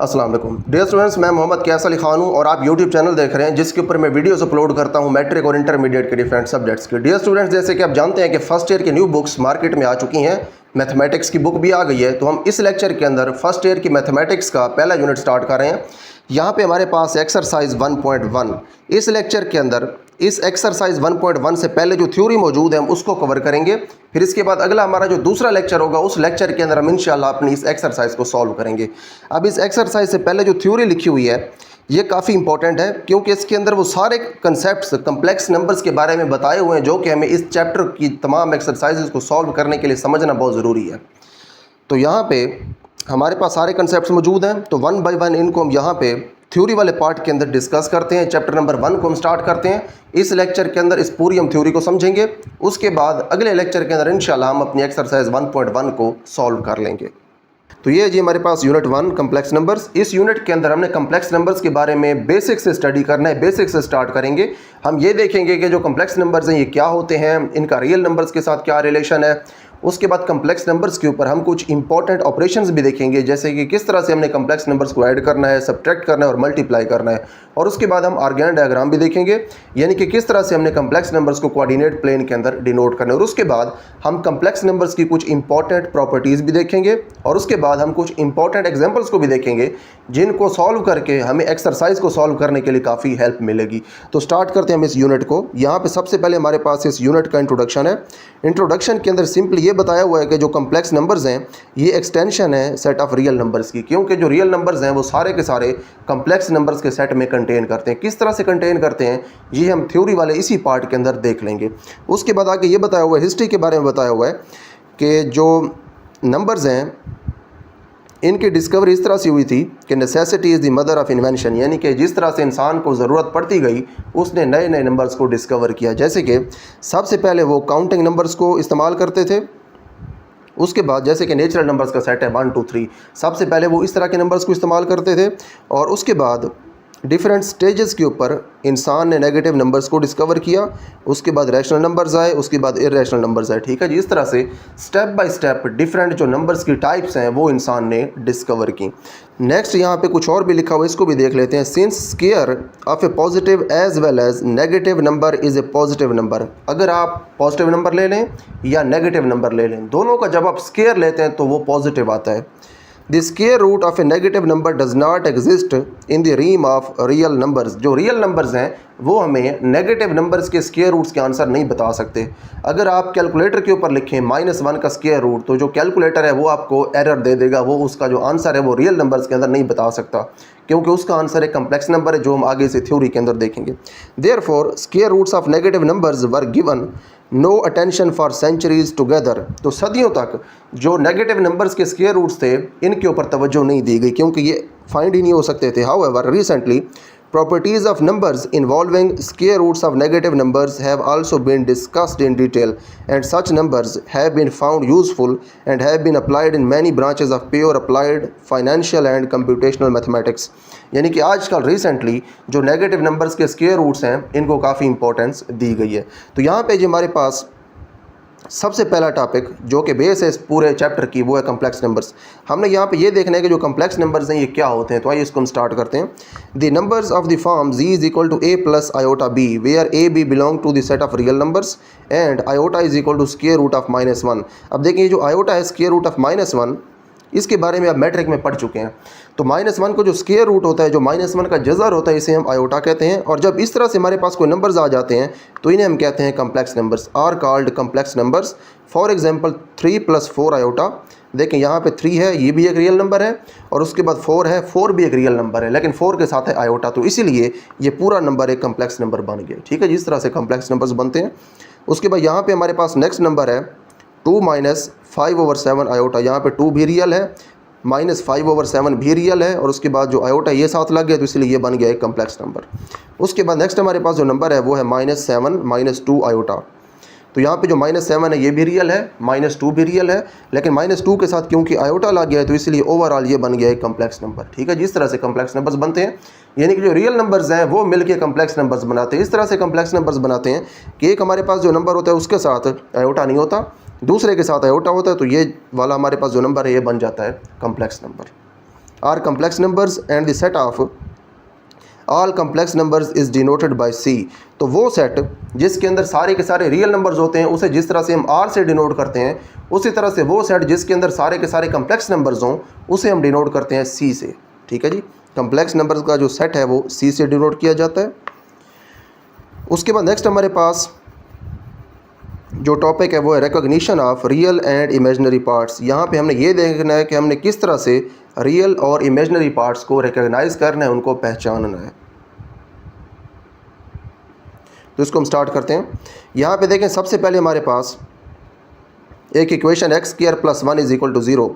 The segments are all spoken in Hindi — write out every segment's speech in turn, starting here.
अस्सलाम वालेकुम डियर स्टूडेंट्स, मैं मोहम्मद कैस अली खान हूँ और आप यूट्यूब चैनल देख रहे हैं जिसके ऊपर मैं वीडियोस अपलोड करता हूँ मैट्रिक और इंटरमीडिएट के डिफरेंट सब्जेक्ट्स के। डियर स्टूडेंट्स, जैसे कि आप जानते हैं कि फर्स्ट ईयर की न्यू बुक्स मार्केट में आ चुकी हैं, मैथमेटिक्स की बुक भी आ गई है। तो हम इस लेक्चर के अंदर फर्स्ट ईयर की मैथमेटिक्स का पहला यूनिट स्टार्ट कर रहे हैं। यहाँ पे हमारे पास एक्सरसाइज 1.1, इस लेक्चर के अंदर इस एक्सरसाइज 1.1 से पहले जो थ्योरी मौजूद है हम उसको कवर करेंगे। फिर इसके बाद अगला हमारा जो दूसरा लेक्चर होगा उस लेक्चर के अंदर हम इंशाल्लाह अपनी इस एक्सरसाइज को सॉल्व करेंगे। अब इस एक्सरसाइज से पहले जो थ्योरी लिखी हुई है ये काफ़ी इंपॉर्टेंट है, क्योंकि इसके अंदर वो सारे कंसेप्ट्स कम्प्लेक्स नंबर्स के बारे में बताए हुए हैं जो कि हमें इस चैप्टर की तमाम एक्सरसाइजेज को सॉल्व करने के लिए समझना बहुत ज़रूरी है। तो यहाँ पे हमारे पास सारे कंसेप्ट्स मौजूद हैं, तो वन बाय वन इनको हम यहाँ पे थ्योरी वाले पार्ट के अंदर डिस्कस करते हैं। चैप्टर नंबर 1 को हम स्टार्ट करते हैं। इस लेक्चर के अंदर इस पूरी हम थ्योरी को समझेंगे, उसके बाद अगले लेक्चर के अंदर इंशाल्लाह हम अपनी एक्सरसाइज 1.1 को सॉल्व कर लेंगे। तो ये जी हमारे पास यूनिट 1 कम्प्लेक्स नंबर्स। इस यूनिट के अंदर हमने कम्प्लेक्स नंबर्स के बारे में बेसिक से स्टडी करना है। बेसिक से स्टार्ट करेंगे। हम ये देखेंगे कि जो कम्प्लेक्स नंबर्स हैं ये क्या होते हैं, इनका रियल नंबर्स के साथ क्या रिलेशन है। उसके बाद कम्प्लेक्स नंबर्स के ऊपर हम कुछ इंपॉर्टेंट ऑपरेशंस भी देखेंगे, जैसे कि किस तरह से हमने कम्प्लेक्स नंबर्स को ऐड करना है, सब्ट्रैक्ट करना है और मल्टीप्लाई करना है। और उसके बाद हम आर्गेन डायग्राम भी देखेंगे, यानी कि किस तरह से हमने कम्प्लेक्स नंबर्स को कोऑर्डिनेट प्लेन के अंदर डिनोट करना है। और उसके बाद हम कम्प्लेक्स नंबर्स की कुछ इंपॉर्टेंट प्रॉपर्टीज़ भी देखेंगे और उसके बाद हम कुछ इंपॉर्टेंट एग्जाम्पल्स को भी देखेंगे जिनको सॉल्व करके हमें एक्सरसाइज को सॉल्व करने के लिए काफ़ी हेल्प मिलेगी। तो स्टार्ट करते हैं हम इस यूनिट को। यहाँ पे सबसे पहले हमारे पास इस यूनिट का इंट्रोडक्शन है। इंट्रोडक्शन के अंदर सिंपली ये बताया हुआ है कि जो कम्प्लेक्स नंबर्स हैं ये एक्सटेंशन है सेट ऑफ रियल नंबर्स की, क्योंकि जो रियल नंबर्स हैं वो सारे के सारे कम्प्लेक्स नंबर्स के सेट में कंटेन करते हैं। किस तरह से कंटेन करते हैं ये हम थ्योरी वाले इसी पार्ट के अंदर देख लेंगे। उसके बाद आगे ये बताया हुआ है, हिस्ट्री के बारे में बताया हुआ है कि जो नंबर्स हैं इनकी डिस्कवरी इस तरह से हुई थी कि necessity is the mother of invention, यानी कि जिस तरह से इंसान को ज़रूरत पड़ती गई उसने नए नए नंबर्स को डिस्कवर किया। जैसे कि सबसे पहले वो काउंटिंग नंबर्स को इस्तेमाल करते थे। उसके बाद जैसे कि नेचुरल नंबर्स का सेट है 1 2 3, सबसे पहले वो इस तरह के नंबर्स को इस्तेमाल करते थे। और उसके बाद डिफरेंट स्टेजेस के ऊपर इंसान ने नेगेटिव नंबर्स को डिस्कवर किया। उसके बाद रैशनल नंबर्स आए, उसके बाद इरेशनल नंबर्स आए। ठीक है जी, इस तरह से स्टेप बाय स्टेप डिफरेंट जो नंबर्स की टाइप्स हैं वो इंसान ने डिस्कवर की। नेक्स्ट यहाँ पे कुछ और भी लिखा हुआ है, इसको भी देख लेते हैं। Since square of a positive as well as negative number is a positive number. अगर आप पॉजिटिव नंबर ले लें या नेगेटिव नंबर ले लें, दोनों का जब आप स्क्वायर लेते हैं तो वो पॉजिटिव आता है। The square root of a negative number does not exist in the realm of real numbers। जो रियल नंबर्स हैं वो हमें नेगेटिव नंबर्स के स्क्वायर रूट्स के आंसर नहीं बता सकते। अगर आप कैलकुलेटर के ऊपर लिखें -1 का स्क्वायर रूट, तो जो कैलकुलेटर है वो आपको एरर दे देगा, वो उसका जो आंसर है वो रियल नंबर्स के अंदर नहीं बता सकता, क्योंकि उसका आंसर एक कम्प्लेक्स नंबर है जो हम आगे से थ्योरी के अंदर देखेंगे। Therefore square roots of negative numbers were given no attention for centuries together. तो सदियों तक जो नेगेटिव नंबर्स के स्क्वायर रूट्स थे इनके ऊपर तवज्जो नहीं दी गई, क्योंकि ये फाइंड ही नहीं हो सकते थे। However recently properties of numbers involving square roots of negative numbers have also been discussed in detail, and such numbers have been found useful and have been applied in many branches of pure applied financial and computational mathematics। यानी कि आजकल रिसेंटली जो नेगेटिव नंबर्स के स्क्वायर रूट्स हैं इनको काफ़ी इंपॉर्टेंस दी गई है। तो यहाँ पे जो हमारे पास सबसे पहला टॉपिक जो कि बेस है इस पूरे चैप्टर की वो है कम्प्लेक्स नंबर्स। हमने यहाँ पे ये देखना है कि जो कम्प्लेक्स नंबर्स हैं ये क्या होते हैं। तो आइए इसको हम स्टार्ट करते हैं। The numbers of the form z is equal to a plus iota b where a b belong to the set of real numbers and iota is equal to square root of -1। अब देखिए जो आयोटा है स्क्वायर रूट ऑफ -1, इसके बारे में आप मैट्रिक में पढ़ चुके हैं। तो -1 को जो स्क्वायर रूट होता है, जो -1 का जज़र होता है, इसे हम आयोटा कहते हैं। और जब इस तरह से हमारे पास कोई नंबर्स आ जाते हैं तो इन्हें हम कहते हैं complex numbers, are called complex numbers. For example 3 + 4 iota. देखें यहाँ पे 3 है, ये भी एक रियल नंबर है, और उसके बाद 4 है, 4 भी एक रियल नंबर है, लेकिन 4 के साथ है आयोटा, तो इसीलिए ये पूरा नंबर एक कम्प्लेक्स नंबर बन गया। ठीक है, जिस तरह से कम्प्लेक्स नंबर्स बनते हैं। उसके बाद यहाँ पर हमारे पास नेक्स्ट नंबर है 2 - 5/7 आयोटा। यहाँ पर 2 भी रियल है, -5/7 भी रियल है, और उसके बाद जो आयोटा ये साथ लग गया तो इसलिए ये बन गया एक कम्प्लेक्स नंबर। उसके बाद नेक्स्ट हमारे पास जो नंबर है वो है -7 - 2 आयोटा। तो यहाँ पे जो -7 है ये भी रियल है, -2 भी रियल है, लेकिन -2 के साथ क्योंकि आयोटा लग गया है तो इसलिए ओवरऑल ये बन गया एक कम्प्लेक्स नंबर। ठीक है, जिस तरह से कम्प्लेक्स नंबर्स बनते हैं, यानी कि जो रियल नंबर्स हैं वो मिलके कम्प्लेक्स नंबर्स बनाते हैं। इस तरह से कम्प्लेक्स नंबर्स बनाते हैं कि एक हमारे पास जो नंबर होता है उसके साथ आयोटा नहीं होता, दूसरे के साथ आयोटा होता है, तो ये वाला हमारे पास जो नंबर है ये बन जाता है complex number. Are complex numbers and the set of all complex numbers is denoted by C. तो वो सेट जिसके अंदर सारे के सारे रियल नंबर्स होते हैं उसे जिस तरह से हम आर से डिनोट करते हैं, उसी तरह से वो सेट जिसके अंदर सारे के सारे कम्प्लेक्स नंबर्स हों उसे हम डिनोट करते हैं सी से। ठीक है जी, कम्प्लेक्स नंबर्स का जो सेट है वो सी से डिनोट किया जाता है। उसके बाद नेक्स्ट हमारे पास जो टॉपिक है वो है recognition of real and imaginary parts. यहाँ पे हमने ये देखना है कि हमने किस तरह से रियल और इमेजिनरी पार्ट्स को रिकॉग्नाइज करना है, उनको पहचानना है। तो इसको हम स्टार्ट करते हैं। यहाँ पे देखें सबसे पहले हमारे पास एक इक्वेशन x² + 1 = 0।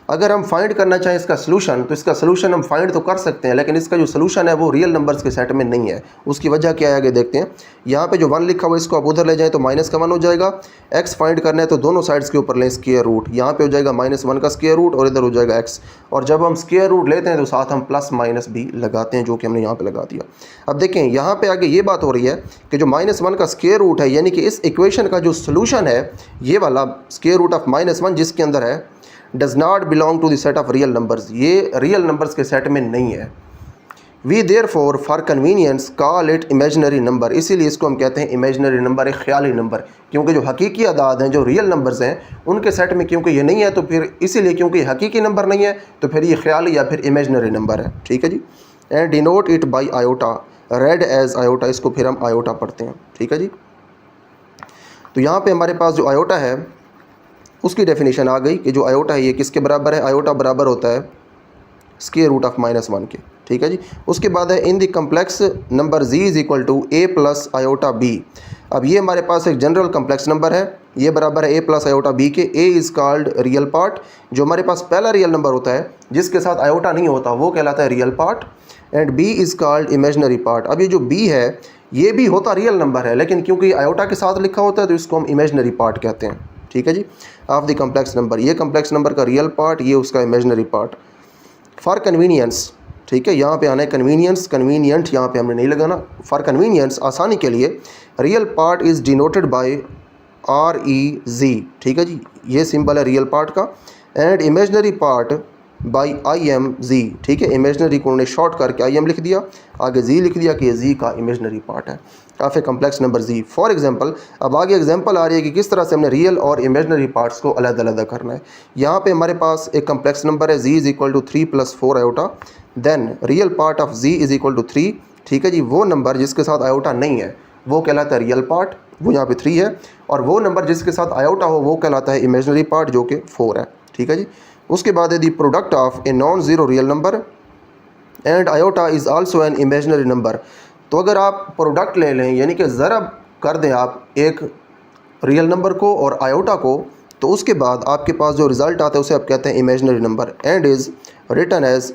अगर हम फाइंड करना चाहें इसका सलूशन, तो इसका सलूशन हम फाइंड तो कर सकते हैं, लेकिन इसका जो सलूशन है वो रियल नंबर्स के सेट में नहीं है। उसकी वजह क्या है आगे देखते हैं। यहाँ पे जो 1 लिखा हुआ है इसको आप उधर ले जाएं तो माइनस का 1 हो जाएगा। x फाइंड करना है तो दोनों साइड्स के ऊपर लें स्क्वायर रूट। यहाँ पे हो जाएगा -1 का स्क्वायर रूट और इधर हो जाएगा x। और जब हम स्क्वायर रूट लेते हैं तो साथ हम प्लस माइनस भी लगाते हैं, जो कि हमने यहाँ पर लगा दिया। अब देखें यहाँ पर आगे ये बात हो रही है कि जो -1 का स्क्वायर रूट है, यानी कि इस इक्वेशन का जो सलूशन है ये वाला स्क्वायर रूट ऑफ -1 जिसके अंदर है, does not belong to the set of real numbers. ये रियल नंबर्स के सेट में नहीं है। We therefore for convenience call it imaginary number. इसीलिए इसको हम कहते हैं इमेजिनरी नंबर, एक ख्याली नंबर, क्योंकि जो हकीकी अदाद हैं, जो रियल नंबर्स हैं, उनके सेट में क्योंकि ये नहीं है तो फिर इसीलिए, क्योंकि ये हकीकी नंबर नहीं है तो फिर ये ख्याली या फिर इमेजिनरी नंबर है। ठीक है जी। And denote it by iota, read as iota, इसको फिर हम आयोटा पढ़ते हैं। ठीक है जी। तो यहाँ पर हमारे पास जो आयोटा है उसकी डेफिनेशन आ गई कि जो आयोटा है ये किसके बराबर है। आयोटा बराबर होता है स्क्वायर रूट ऑफ -1 के। ठीक है जी। उसके बाद है in the complex number z = a + iota b। अब ये हमारे पास एक जनरल कम्प्लेक्स नंबर है, ये बराबर है a + आयोटा b के। a is called real part. जो हमारे पास पहला रियल नंबर होता है जिसके साथ आयोटा नहीं होता वो कहलाता है real part. And b is called imaginary part. अब ये जो b है ये भी होता रियल नंबर है, लेकिन क्योंकि आयोटा के साथ लिखा होता है तो इसको हम इमेजिनरी पार्ट कहते हैं। ठीक है जी। ऑफ द कम्प्लेक्स नंबर, ये कम्प्लेक्स नंबर का रियल पार्ट, ये उसका इमेजिनरी पार्ट। फॉर कन्वीनियंस, ठीक है, यहाँ पे आना है कन्वीनियंस, कन्वीनियंट यहाँ पे हमने नहीं लगाना। फॉर कन्वीनियंस, आसानी के लिए, real part is denoted bye REZ। ठीक है जी, ये सिंबल है रियल पार्ट का। And imaginary part by IMZ। ठीक है, इमेजिनरी को उन्होंने शॉर्ट करके IM लिख दिया, आगे Z लिख दिया कि ये Z का इमेजिनरी पार्ट है of a complex number Z। For example, अब आगे एग्जांपल आ रही है कि किस तरह से हमने रियल और इमेजिनरी पार्ट्स को अलग अलग करना है। यहाँ पे हमारे पास एक कम्प्लेक्स नंबर है Z = 3 + 4 iota. Then real part of Z = 3। ठीक है जी, वो नंबर जिसके साथ आयोटा नहीं है वो कहलाता है रियल पार्ट, वो यहाँ पे 3 है। और वो नंबर जिसके साथ आयोटा हो वो कहलाता है इमेजिनरी पार्ट, जो कि 4 है। ठीक है जी। उसके बाद है the product of a non zero real number and iota is also an imaginary number. तो अगर आप प्रोडक्ट ले लें, यानी कि ज़रब कर दें आप एक रियल नंबर को और आयोटा को, तो उसके बाद आपके पास जो रिज़ल्ट आता है उसे आप कहते हैं imaginary number. And is written as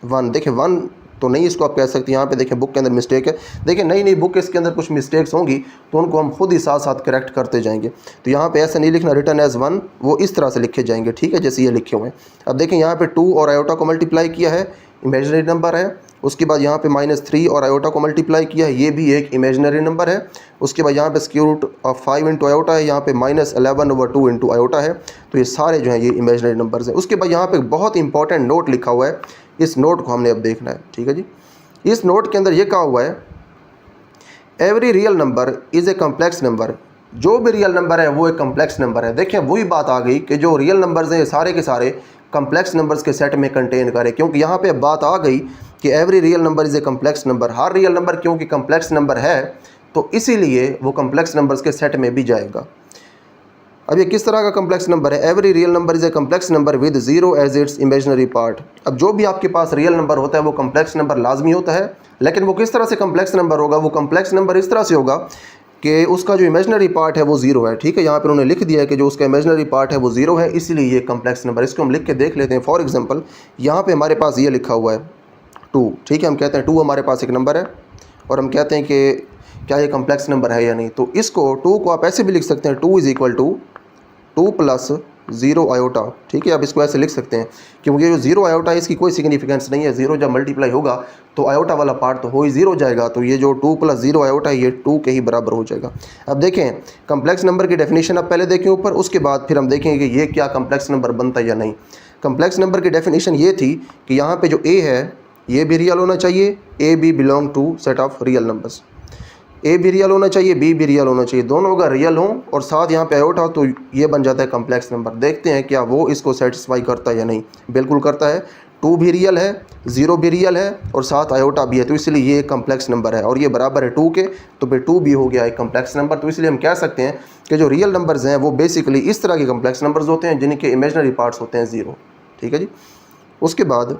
1। देखिए 1 तो नहीं इसको आप कह सकते, यहाँ पे देखें बुक के अंदर मिस्टेक है। देखिए नई बुक इसके अंदर कुछ मिस्टेक्स होंगी तो उनको हम खुद ही साथ साथ करेक्ट करते जाएंगे। तो यहाँ पे ऐसा नहीं लिखना रिटन एज 1, वो इस तरह से लिखे जाएंगे। ठीक है, जैसे ये लिखे हुए हैं। अब देखें यहाँ पे 2 और आयोटा को मल्टीप्लाई किया है, इमेजिनरी नंबर है। उसके बाद यहाँ पे -3 और आयोटा को मल्टीप्लाई किया है, ये भी एक इमेजिनरी नंबर है। उसके बाद यहाँ पे स्क्वायर रूट ऑफ 5 × आयोटा है, यहाँ पे -11/2 × आयोटा है। तो ये सारे जो हैं ये इमेजिनरी नंबर्स हैं। उसके बाद यहाँ पे बहुत इंपॉर्टेंट नोट लिखा हुआ है, इस नोट को हमने अब देखना है। ठीक है जी। इस नोट के अंदर ये कहा हुआ है every real number is a complex number. जो भी रियल नंबर है वो एक कम्प्लेक्स नंबर है। देखिए वही बात आ गई कि जो रियल नंबर्स हैं ये सारे के सारे कम्प्लेक्स नंबर्स के सेट में कंटेन करें, क्योंकि यहाँ पे बात आ गई कि every real number is a complex number. Her real number क्योंकि कम्प्लेक्स नंबर है तो इसीलिए वो कम्प्लेक्स नंबर्स के सेट में भी जाएगा। अब ये किस तरह का कम्प्लेक्स नंबर है? Every real number is a complex number with 0 as its imaginary part. अब जो भी आपके पास रियल नंबर होता है वो कम्प्लेक्स नंबर लाजमी होता है, लेकिन वो किस तरह से कम्प्लेक्स नंबर होगा? वो कम्प्लेक्स नंबर इस तरह से होगा कि उसका जो इमेजिनरी पार्ट है वो 0 है। ठीक है, यहाँ पर उन्होंने लिख दिया है कि जो उसका इमेजिनरी पार्ट है वो 0 है, इसलिए ये कम्प्लेक्स नंबर। इसको हम लिख के देख लेते हैं। फॉर एग्जांपल यहाँ पे हमारे पास ये लिखा हुआ है 2। ठीक है, हम कहते हैं 2 हमारे पास एक नंबर है और हम कहते हैं कि क्या ये कम्प्लेक्स नंबर है या नहीं। तो इसको 2 को आप ऐसे भी लिख सकते हैं, 2 = 2 + 0 आयोटा। ठीक है, आप इसको ऐसे लिख सकते हैं क्योंकि ये जो 0 आयोटा है इसकी कोई सिग्निफिकेंस नहीं है। 0 जब मल्टीप्लाई होगा तो आयोटा वाला पार्ट तो हो ही 0 जाएगा, तो ये जो 2 + 0 आयोटा है ये 2 के ही बराबर हो जाएगा। अब देखें कम्प्लेक्स नंबर की डेफिनेशन आप पहले देखें ऊपर, उसके बाद फिर हम देखेंगे कि ये क्या कम्प्लेक्स नंबर बनता है या नहीं। कम्प्लेक्स नंबर की डेफिनेशन ये थी कि यहाँ पे जो ए है ये भी रियल होना चाहिए, a b belong to set of real numbers, a भी रियल होना चाहिए, बी भी रियल होना चाहिए, दोनों अगर रियल हो और साथ यहाँ पे आयोटा, तो ये बन जाता है कम्प्लेक्स नंबर। देखते हैं क्या वो इसको सेटिस्फाई करता है या नहीं। बिल्कुल करता है, 2 भी रियल है, 0 भी रियल है और साथ आयोटा भी है, तो इसलिए ये एक कम्प्लेक्स नंबर है और ये बराबर है 2 के, तो फिर 2 भी हो गया एक कम्प्लेक्स नंबर। तो इसलिए हम कह सकते हैं कि जो रियल नंबर्स हैं वो बेसिकली इस तरह के कम्प्लेक्स नंबर्स होते हैं जिनके इमेजनरी पार्ट्स होते हैं 0। ठीक है जी। उसके बाद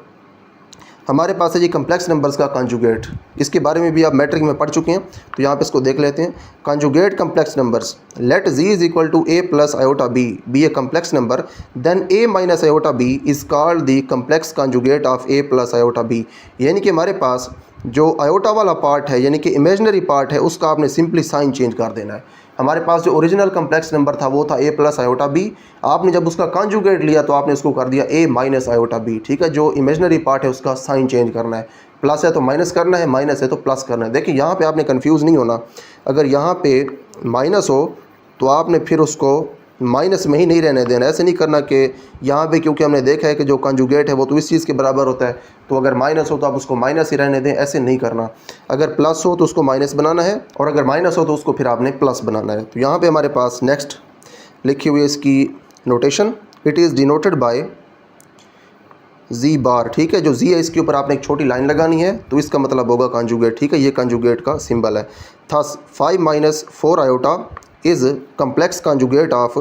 हमारे पास है जी कम्प्लेक्स नंबर्स का कंजुगेट। इसके बारे में भी आप मैट्रिक में पढ़ चुके हैं, तो यहाँ पे इसको देख लेते हैं। Conjugate complex numbers, let z is equal to a plus iota b a complex number, then a minus iota b is called the complex conjugate of a plus iota b. यानी कि हमारे पास जो आयोटा वाला पार्ट है यानी कि इमेजनरी पार्ट है उसका आपने सिंपली साइन चेंज कर देना है। हमारे पास जो ओरिजिनल कम्प्लेक्स नंबर था वो था ए प्लस आयोटा बी, आपने जब उसका कंजुगेट लिया तो आपने उसको कर दिया ए माइनस आयोटा बी। ठीक है, जो इमेजनरी पार्ट है उसका साइन चेंज करना है, प्लस है तो माइनस करना है, माइनस है तो प्लस करना है। देखिए यहाँ पे आपने कंफ्यूज नहीं होना, अगर यहाँ पे माइनस हो तो आपने फिर उसको माइनस में ही नहीं रहने देना। ऐसे नहीं करना कि यहाँ पे क्योंकि हमने देखा है कि जो कंजुगेट है वो तो इस चीज़ के बराबर होता है, तो अगर माइनस हो तो आप उसको माइनस ही रहने दें, ऐसे नहीं करना। अगर प्लस हो तो उसको माइनस बनाना है और अगर माइनस हो तो उसको फिर आपने प्लस बनाना है। तो यहाँ पे हमारे पास नेक्स्ट लिखी हुई है इसकी notation, it is denoted by z bar. ठीक है, जो जी है इसके ऊपर आपने एक छोटी लाइन लगानी है, तो इसका मतलब होगा कंजुगेट। ठीक है, ये कंजुगेट का सिंबल है। Thus 5 minus 4 iota is complex conjugate of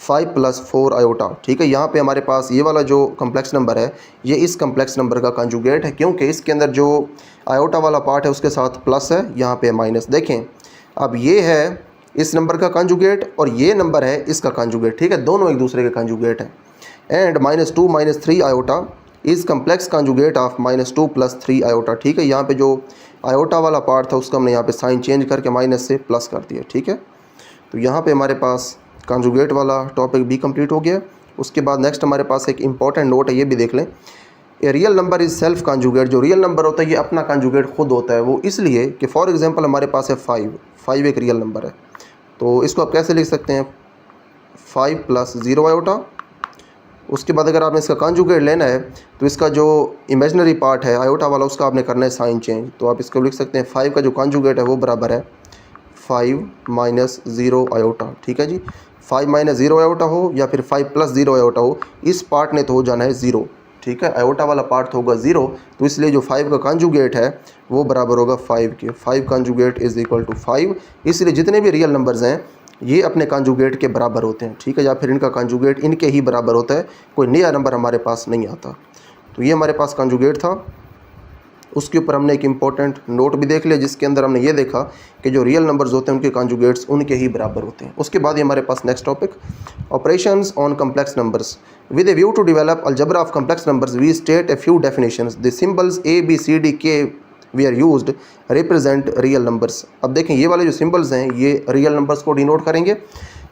5 plus 4 iota. ठीक है, यहाँ पे हमारे पास ये वाला जो कम्प्लेक्स नंबर है ये इस कम्प्लेक्स नंबर का कंजुगेट है, क्योंकि इसके अंदर जो आयोटा वाला पार्ट है उसके साथ प्लस है, यहाँ पे माइनस। देखें अब ये है इस नंबर का कंजुगेट और ये नंबर है इसका कंजुगेट। ठीक है, दोनों एक दूसरे के कंजुगेट हैं। And -2 - 3 iota is complex conjugate of -2 + 3 iota. ठीक है, यहाँ पे जो आयोटा वाला पार्ट था उसका हमने यहाँ पे साइन चेंज करके माइनस से प्लस कर दिया। ठीक है, तो यहाँ पे हमारे पास कंजुगेट वाला टॉपिक भी कंप्लीट हो गया। उसके बाद नेक्स्ट हमारे पास एक इंपॉर्टेंट नोट है, ये भी देख लें। A real number is self conjugate. जो रियल नंबर होता है ये अपना कंजुगेट खुद होता है। वो इसलिए कि फॉर एग्जांपल हमारे पास है 5 एक रियल नंबर है, तो इसको आप कैसे लिख सकते हैं 5 + 0 आयोटा। उसके बाद अगर आपने इसका कंजुगेट लेना है तो इसका जो इमेजनरी पार्ट है आयोटा वाला उसका आपने करना है साइन चेंज, तो आप इसको लिख सकते हैं 5 का जो कंजुगेट है वो बराबर है 5 - 0 आयोटा। ठीक है जी, 5 - 0 आयोटा हो या फिर 5 + 0 आयोटा हो, इस पार्ट ने तो हो जाना है 0। ठीक है, आयोटा वाला पार्ट तो होगा 0, तो इसलिए जो 5 का कंजुगेट है वो बराबर होगा 5 के। 5 कंजुगेट इज़ इक्वल टू 5। इसलिए जितने भी रियल नंबर्स हैं ये अपने कंजुगेट के बराबर होते हैं। ठीक है, या फिर इनका कंजुगेट इनके ही बराबर होता है, कोई नया नंबर हमारे पास नहीं आता। तो ये हमारे पास कंजुगेट था। उसके ऊपर हमने एक इम्पॉर्टेंट नोट भी देख लिया जिसके अंदर हमने ये देखा कि जो रियल नंबर्स होते हैं उनके कंजुगेट्स उनके ही बराबर होते हैं। उसके बाद ये हमारे पास next topic operations on complex numbers with a view to develop algebra of complex numbers we state a few definitions the symbols a b c d k we are used represent real numbers. अब देखें ये वाले जो सिंबल्स हैं ये रियल नंबर्स को डिनोट करेंगे।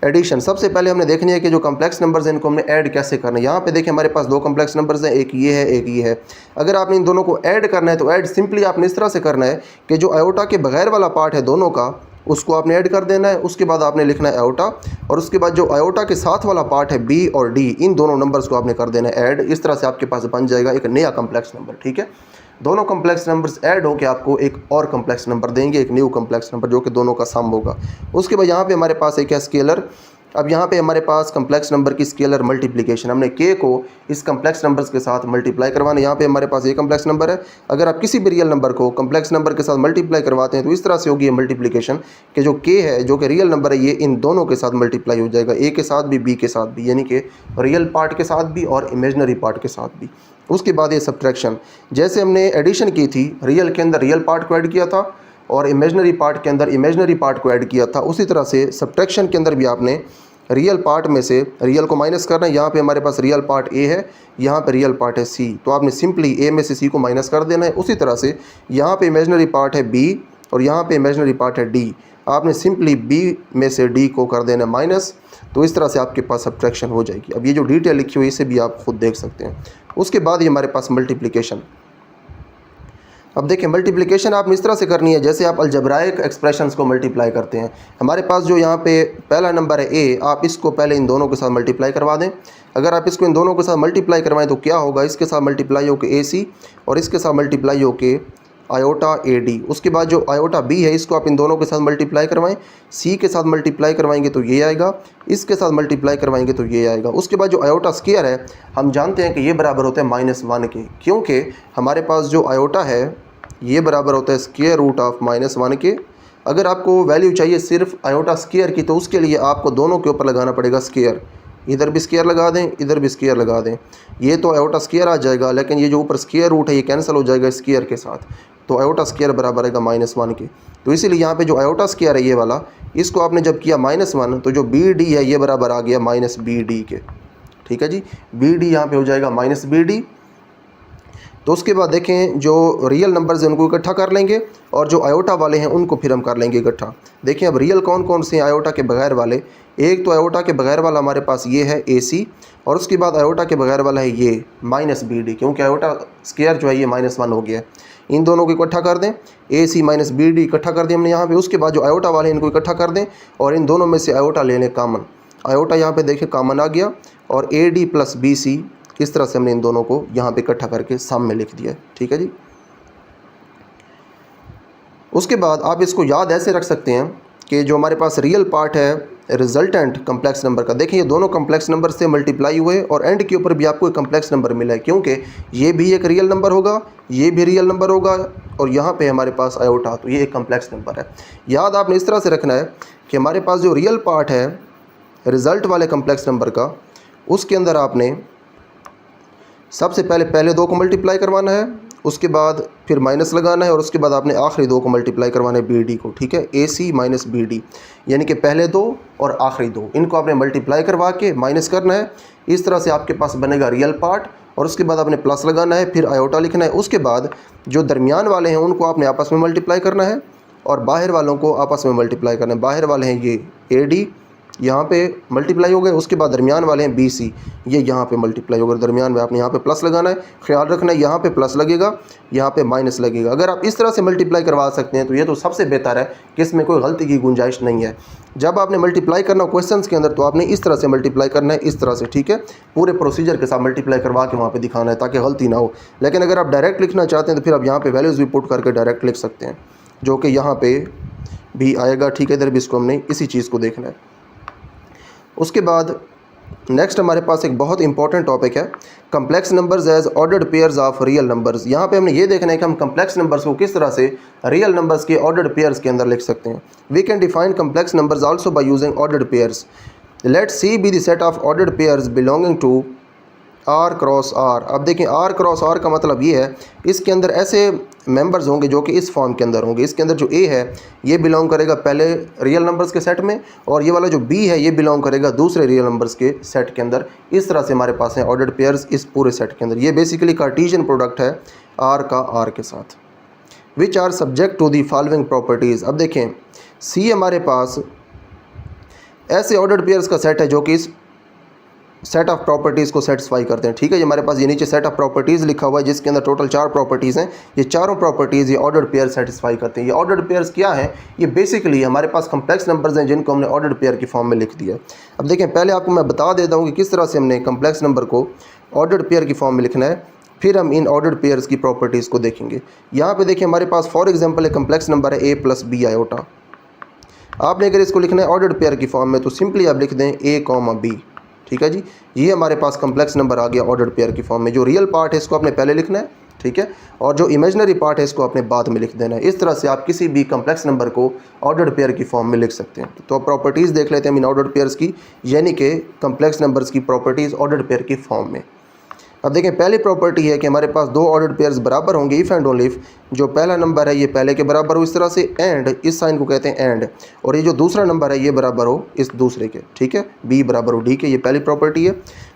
एडिशन, सबसे पहले हमने देखनी है कि जो कम्प्लेक्स नंबर्स हैं इनको हमने ऐड कैसे करना है। यहाँ पे देखें हमारे पास 2 कम्प्लेक्स नंबर्स हैं, एक ये है एक ये है। अगर आपने इन दोनों को ऐड करना है तो ऐड सिंपली आपने इस तरह से करना है कि जो आयोटा के बगैर वाला पार्ट है दोनों का उसको आपने ऐड कर देना है। उसके बाद आपने लिखना है आयोटा और उसके बाद जो आयोटा के साथ वाला पार्ट है बी और डी, इन दोनों नंबर्स को आपने कर देना है ऐड। इस तरह से आपके पास बन जाएगा एक नया कम्प्लेक्स नंबर। ठीक है, दोनों कम्प्लेक्स नंबर्स ऐड होकर आपको एक और कम्प्लेक्स नंबर देंगे, एक न्यू कम्प्लेक्स नंबर जो कि दोनों का सम होगा। उसके बाद यहाँ पे हमारे पास एक है स्केलर। अब यहाँ पे हमारे पास कम्प्लेक्स नंबर की स्केलर मल्टीप्लिकेशन, हमने के को इस कम्प्लेक्स नंबर्स के साथ मल्टीप्लाई करवाना है। यहाँ पे हमारे पास ये कम्प्लेक्स नंबर है, अगर आप किसी भी रियल नंबर को कम्प्लेक्स नंबर के साथ मल्टीप्लाई करवाते हैं तो इस तरह से होगी ये मल्टीप्लिकेशन कि जो के है जो कि रियल नंबर है ये इन दोनों के साथ मल्टीप्लाई हो जाएगा, ए के साथ भी बी के साथ भी, यानी कि रियल पार्ट के साथ भी और इमेजनरी पार्ट के साथ भी। उसके बाद ये सब्ट्रैक्शन, जैसे हमने एडिशन की थी रियल के अंदर रियल पार्ट को ऐड किया था और इमेजनरी पार्ट के अंदर इमेजनरी पार्ट को ऐड किया था, उसी तरह से सब्ट्रैक्शन के अंदर भी आपने रियल पार्ट में से रियल को माइनस करना है। यहाँ पे हमारे पास रियल पार्ट ए है, यहाँ पे रियल पार्ट है सी, तो आपने सिंपली ए में से सी को माइनस कर देना है। उसी तरह से यहाँ पे इमेजनरी पार्ट है बी और यहाँ पे इमेजनरी पार्ट है डी, आपने सिंपली बी में से डी को कर देना माइनस। तो इस तरह से आपके पास सब्ट्रैक्शन हो जाएगी। अब ये जो डिटेल लिखी हुई है इसे भी आप खुद देख सकते हैं। उसके बाद ये हमारे पास मल्टीप्लिकेशन। अब देखिए मल्टीप्लिकेशन आपने इस तरह से करनी है जैसे आप अलजब्राइक एक्सप्रेशंस को मल्टीप्लाई करते हैं। हमारे पास जो यहाँ पे पहला नंबर है ए, आप इसको पहले इन दोनों के साथ मल्टीप्लाई करवा दें। अगर आप इसको इन दोनों के साथ मल्टीप्लाई करवाएं तो क्या होगा, इसके साथ मल्टीप्लाई होकर ए सी और इसके साथ मल्टीप्लाई होकर आयोटा ए डी। उसके बाद जो आयोटा बी है इसको आप इन दोनों के साथ मल्टीप्लाई करवाएं, सी के साथ मल्टीप्लाई करवाएंगे तो ये आएगा, इसके साथ मल्टीप्लाई करवाएंगे तो ये आएगा। उसके बाद जो आयोटा स्क्वायर है हम जानते हैं कि ये बराबर होता है -1 के, क्योंकि हमारे पास जो आयोटा है ये बराबर होता है स्क्वायर रूट ऑफ -1 के। अगर आपको वैल्यू चाहिए सिर्फ आयोटा स्क्वायर की तो उसके लिए आपको दोनों के ऊपर लगाना पड़ेगा स्क्वायर, इधर भी स्क्वायर लगा दें इधर भी स्क्वायर लगा दें, ये तो आयोटा स्क्वायर आ जाएगा, लेकिन ये जो ऊपर स्क्वायर रूट है ये कैंसिल हो जाएगा स्क्वायर के साथ, तो आयोटा स्क्वायर बराबर आएगा -1 के। तो इसीलिए यहाँ पे जो आयोटा स्क्वायर है ये वाला, इसको आपने जब किया -1 तो जो बी डी है ये बराबर आ गया -BD के। ठीक है जी, BD यहाँ पे हो जाएगा -BD। तो उसके बाद देखें जो रियल नंबर्स हैं उनको इकट्ठा कर लेंगे और जो आयोटा वाले हैं उनको फिर हम कर लेंगे इकट्ठा। देखें अब रियल कौन कौन से हैं आयोटा के बगैर वाले। एक तो आयोटा के बगैर वाला हमारे पास ये है AC, और उसके बाद आयोटा के बगैर वाला है ये -BD, क्योंकि आयोटा स्क्वायर जो है ये -1 हो गया है। इन दोनों को इकट्ठा कर दें, AC -BD इकट्ठा कर दें हमने यहाँ पे। उसके बाद जो आयोटा वाले हैं इनको इकट्ठा कर दें और इन दोनों में से आयोटा ले लें कॉमन। आयोटा यहाँ पे देखिए कॉमन आ गया और AD + BC इस तरह से हमने इन दोनों को यहाँ पे इकट्ठा करके सम में लिख दिया है। ठीक है जी। उसके बाद आप इसको याद ऐसे रख सकते हैं कि जो हमारे पास रियल पार्ट है रिजल्टेंट कम्प्लेक्स नंबर का, देखिए ये दोनों कम्प्लेक्स नंबर से मल्टीप्लाई हुए और एंड के ऊपर भी आपको एक कम्प्लेक्स नंबर मिला है, क्योंकि ये भी एक रियल नंबर होगा, ये भी रियल नंबर होगा और यहाँ पे हमारे पास आयोटा, तो ये एक कम्प्लेक्स नंबर है। याद आपने इस तरह से रखना है कि हमारे पास जो रियल पार्ट है रिज़ल्ट वाले कम्प्लेक्स नंबर का, उसके अंदर आपने सबसे पहले दो को मल्टीप्लाई करवाना है, उसके बाद फिर माइनस लगाना है और उसके बाद आपने आखिरी दो को मल्टीप्लाई करवाना है BD को। ठीक है, AC - BD, यानी कि पहले दो और आखिरी दो, इनको आपने मल्टीप्लाई करवा के माइनस करना है। इस तरह से आपके पास बनेगा रियल पार्ट और उसके बाद आपने प्लस लगाना है, फिर आयोटा लिखना है। उसके बाद जो दरमियान वाले हैं उनको आपने आपस में मल्टीप्लाई करना है और बाहर वालों को आपस में मल्टीप्लाई करना है। बाहर वाले हैं ये AD, यहाँ पे मल्टीप्लाई हो गए। उसके बाद दरमियान वाले हैं BC, ये यहाँ पे मल्टीप्लाई हो गए। दरमियान में आपने यहाँ पे प्लस लगाना है, ख्याल रखना है यहाँ पे प्लस लगेगा, यहाँ पे माइनस लगेगा। अगर आप इस तरह से मल्टीप्लाई करवा सकते हैं तो ये तो सबसे बेहतर है कि इसमें कोई गलती की गुंजाइश नहीं है। जब आपने मल्टीप्लाई करना हो क्वेश्चंस के अंदर तो आपने इस तरह से मल्टीप्लाई करना है, इस तरह से। ठीक है, पूरे प्रोसीजर के साथ मल्टीप्लाई करवा के वहाँ पर दिखाना है ताकि गलती ना हो। लेकिन अगर आप डायरेक्ट लिखना चाहते हैं तो फिर आप यहाँ पर वैल्यूज़ भी पुट करके डायरेक्ट लिख सकते हैं, जो कि यहाँ पर भी आएगा। ठीक है, इधर भी इसको हमने इसी चीज़ को देखना है। उसके बाद नेक्स्ट हमारे पास एक बहुत इंपॉर्टेंट टॉपिक है complex numbers as ordered pairs of real numbers. यहाँ पे हमने ये देखना है कि हम कम्प्लेक्स नंबर्स को किस तरह से रियल नंबर्स के ऑर्डर्ड पेयर्स के अंदर लिख सकते हैं। We can define complex numbers also by using ordered pairs. Let C be the set of ordered pairs belonging to R cross R। अब देखें R क्रॉस R का मतलब ये है इसके अंदर ऐसे मेंबर्स होंगे जो कि इस फॉर्म के अंदर होंगे। इसके अंदर जो A है ये बिलोंग करेगा पहले रियल नंबर्स के सेट में और ये वाला जो B है ये बिलोंग करेगा दूसरे रियल नंबर्स के सेट के अंदर। इस तरह से हमारे पास है ऑर्डर्ड पेयर्स इस पूरे सेट के अंदर। ये बेसिकली कार्टेशियन प्रोडक्ट है R का R के साथ। Which are subject to the following properties. अब देखें C हमारे पास ऐसे ऑर्डर्ड पेयर्स का सेट है जो कि इस सेट ऑफ प्रॉपर्टीज़ को सेटिस्फाई करते हैं। ठीक है, ये हमारे पास ये नीचे सेट ऑफ प्रॉपर्टीज़ लिखा हुआ है जिसके अंदर टोटल 4 प्रॉपर्टीज़ हैं। ये चारों प्रॉपर्टीज़ ये ऑर्डर्ड पेयर सेटिस्फाई करते हैं। ये ऑर्डर्ड पेयर्स क्या हैं, ये बेसिकली हमारे पास कम्प्लेक्स नंबर्स हैं जिनको हमने ऑर्डर्ड पेयर की फॉर्म में लिख दिया। अब देखें पहले आपको मैं बता देता हूँ कि किस तरह से हमने कम्प्लेक्स नंबर को ऑर्डर्ड पेयर की फॉर्म में लिखना है, फिर हम इन ऑर्डर्ड पेयर्स की प्रॉपर्टीज़ को देखेंगे। यहाँ पर देखिए हमारे पास फॉर एग्जाम्पल एक कम्प्लेक्स नंबर है A + B आयोटा। आपने अगर इसको लिखना है ऑर्डर्ड पेयर की फॉर्म में तो सिंपली आप लिख दें A, B। ठीक है जी, ये हमारे पास कम्प्लेक्स नंबर आ गया ऑर्डर्ड पेयर की फॉर्म में। जो रियल पार्ट है इसको आपने पहले लिखना है, ठीक है, और जो इमेजिनरी पार्ट है इसको आपने बाद में लिख देना है। इस तरह से आप किसी भी कम्प्लेक्स नंबर को ऑर्डर्ड पेयर की फॉर्म में लिख सकते हैं। तो प्रॉपर्टीज़ देख लेते हैं हम इन ऑर्डर्ड पेयर्स की, यानी कि कम्प्लेक्स नंबर्स की प्रॉपर्टीज़ ऑर्डर्ड पेयर की फॉर्म में। अब देखें पहली प्रॉपर्टी है कि हमारे पास दो ऑर्डर्ड पेयर्स बराबर होंगे इफ़ एंड ओनली इफ जो पहला नंबर है ये पहले के बराबर हो इस तरह से, एंड इस साइन को कहते हैं एंड, और ये जो दूसरा नंबर है ये बराबर हो इस दूसरे के। ठीक है, B = D के, ये पहली प्रॉपर्टी है।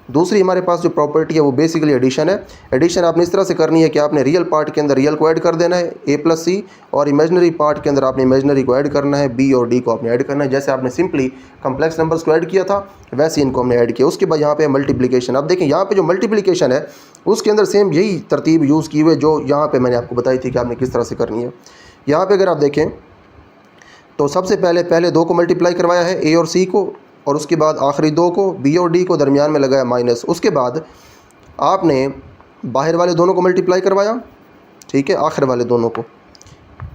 दूसरी हमारे पास जो प्रॉपर्टी है वो बेसिकली एडिशन है। एडिशन आपने इस तरह से करनी है कि आपने रियल पार्ट के अंदर रियल को ऐड कर देना है a प्लस सी, और इमेजनरी पार्ट के अंदर आपने इमेजनरी को ऐड करना है b और d को आपने ऐड करना है। जैसे आपने सिंपली कम्प्लेक्स नंबर्स को ऐड किया था वैसे इनको हमने ऐड किया। उसके बाद यहाँ पे मल्टीप्लिकेशन, अब देखें यहाँ पे जो मल्टीप्लिकेशन है उसके अंदर सेम यही तरतीब यूज़ की हुई है जो यहाँ पर मैंने आपको बताई थी कि आपने किस तरह से करनी है। यहाँ पर अगर आप देखें तो सबसे पहले 2 को मल्टीप्लाई करवाया है a और c को, और उसके बाद आखिरी 2 को b और d को दरमियान में लगाया माइनस। उसके बाद आपने बाहर वाले दोनों को मल्टीप्लाई करवाया, ठीक है, आखिर वाले दोनों को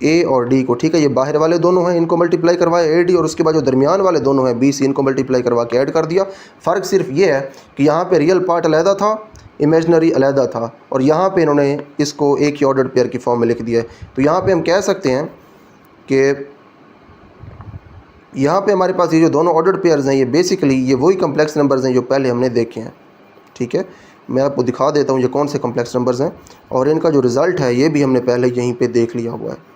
a और d को, ठीक है, ये बाहर वाले दोनों हैं इनको मल्टीप्लाई करवाया a d, और उसके बाद जो दरमियान वाले दोनों हैं b c इनको मल्टीप्लाई करवा के ऐड कर दिया। फ़र्क सिर्फ ये है कि यहाँ पे रियल पार्ट अलहदा था, इमेजनरी अलहदा था, और यहाँ पे इन्होंने इसको एक ही ऑर्डर्ड पेयर की फॉर्म में लिख दिया है। तो यहाँ पे हम कह सकते हैं कि यहाँ पे हमारे पास ये जो दोनों ऑर्डर्ड पेयर्स हैं ये बेसिकली ये वही कम्प्लेक्स नंबर्स हैं जो पहले हमने देखे हैं, ठीक है। मैं आपको दिखा देता हूँ ये कौन से कम्प्लेक्स नंबर्स हैं, और इनका जो रिज़ल्ट है ये भी हमने पहले यहीं पे देख लिया हुआ है।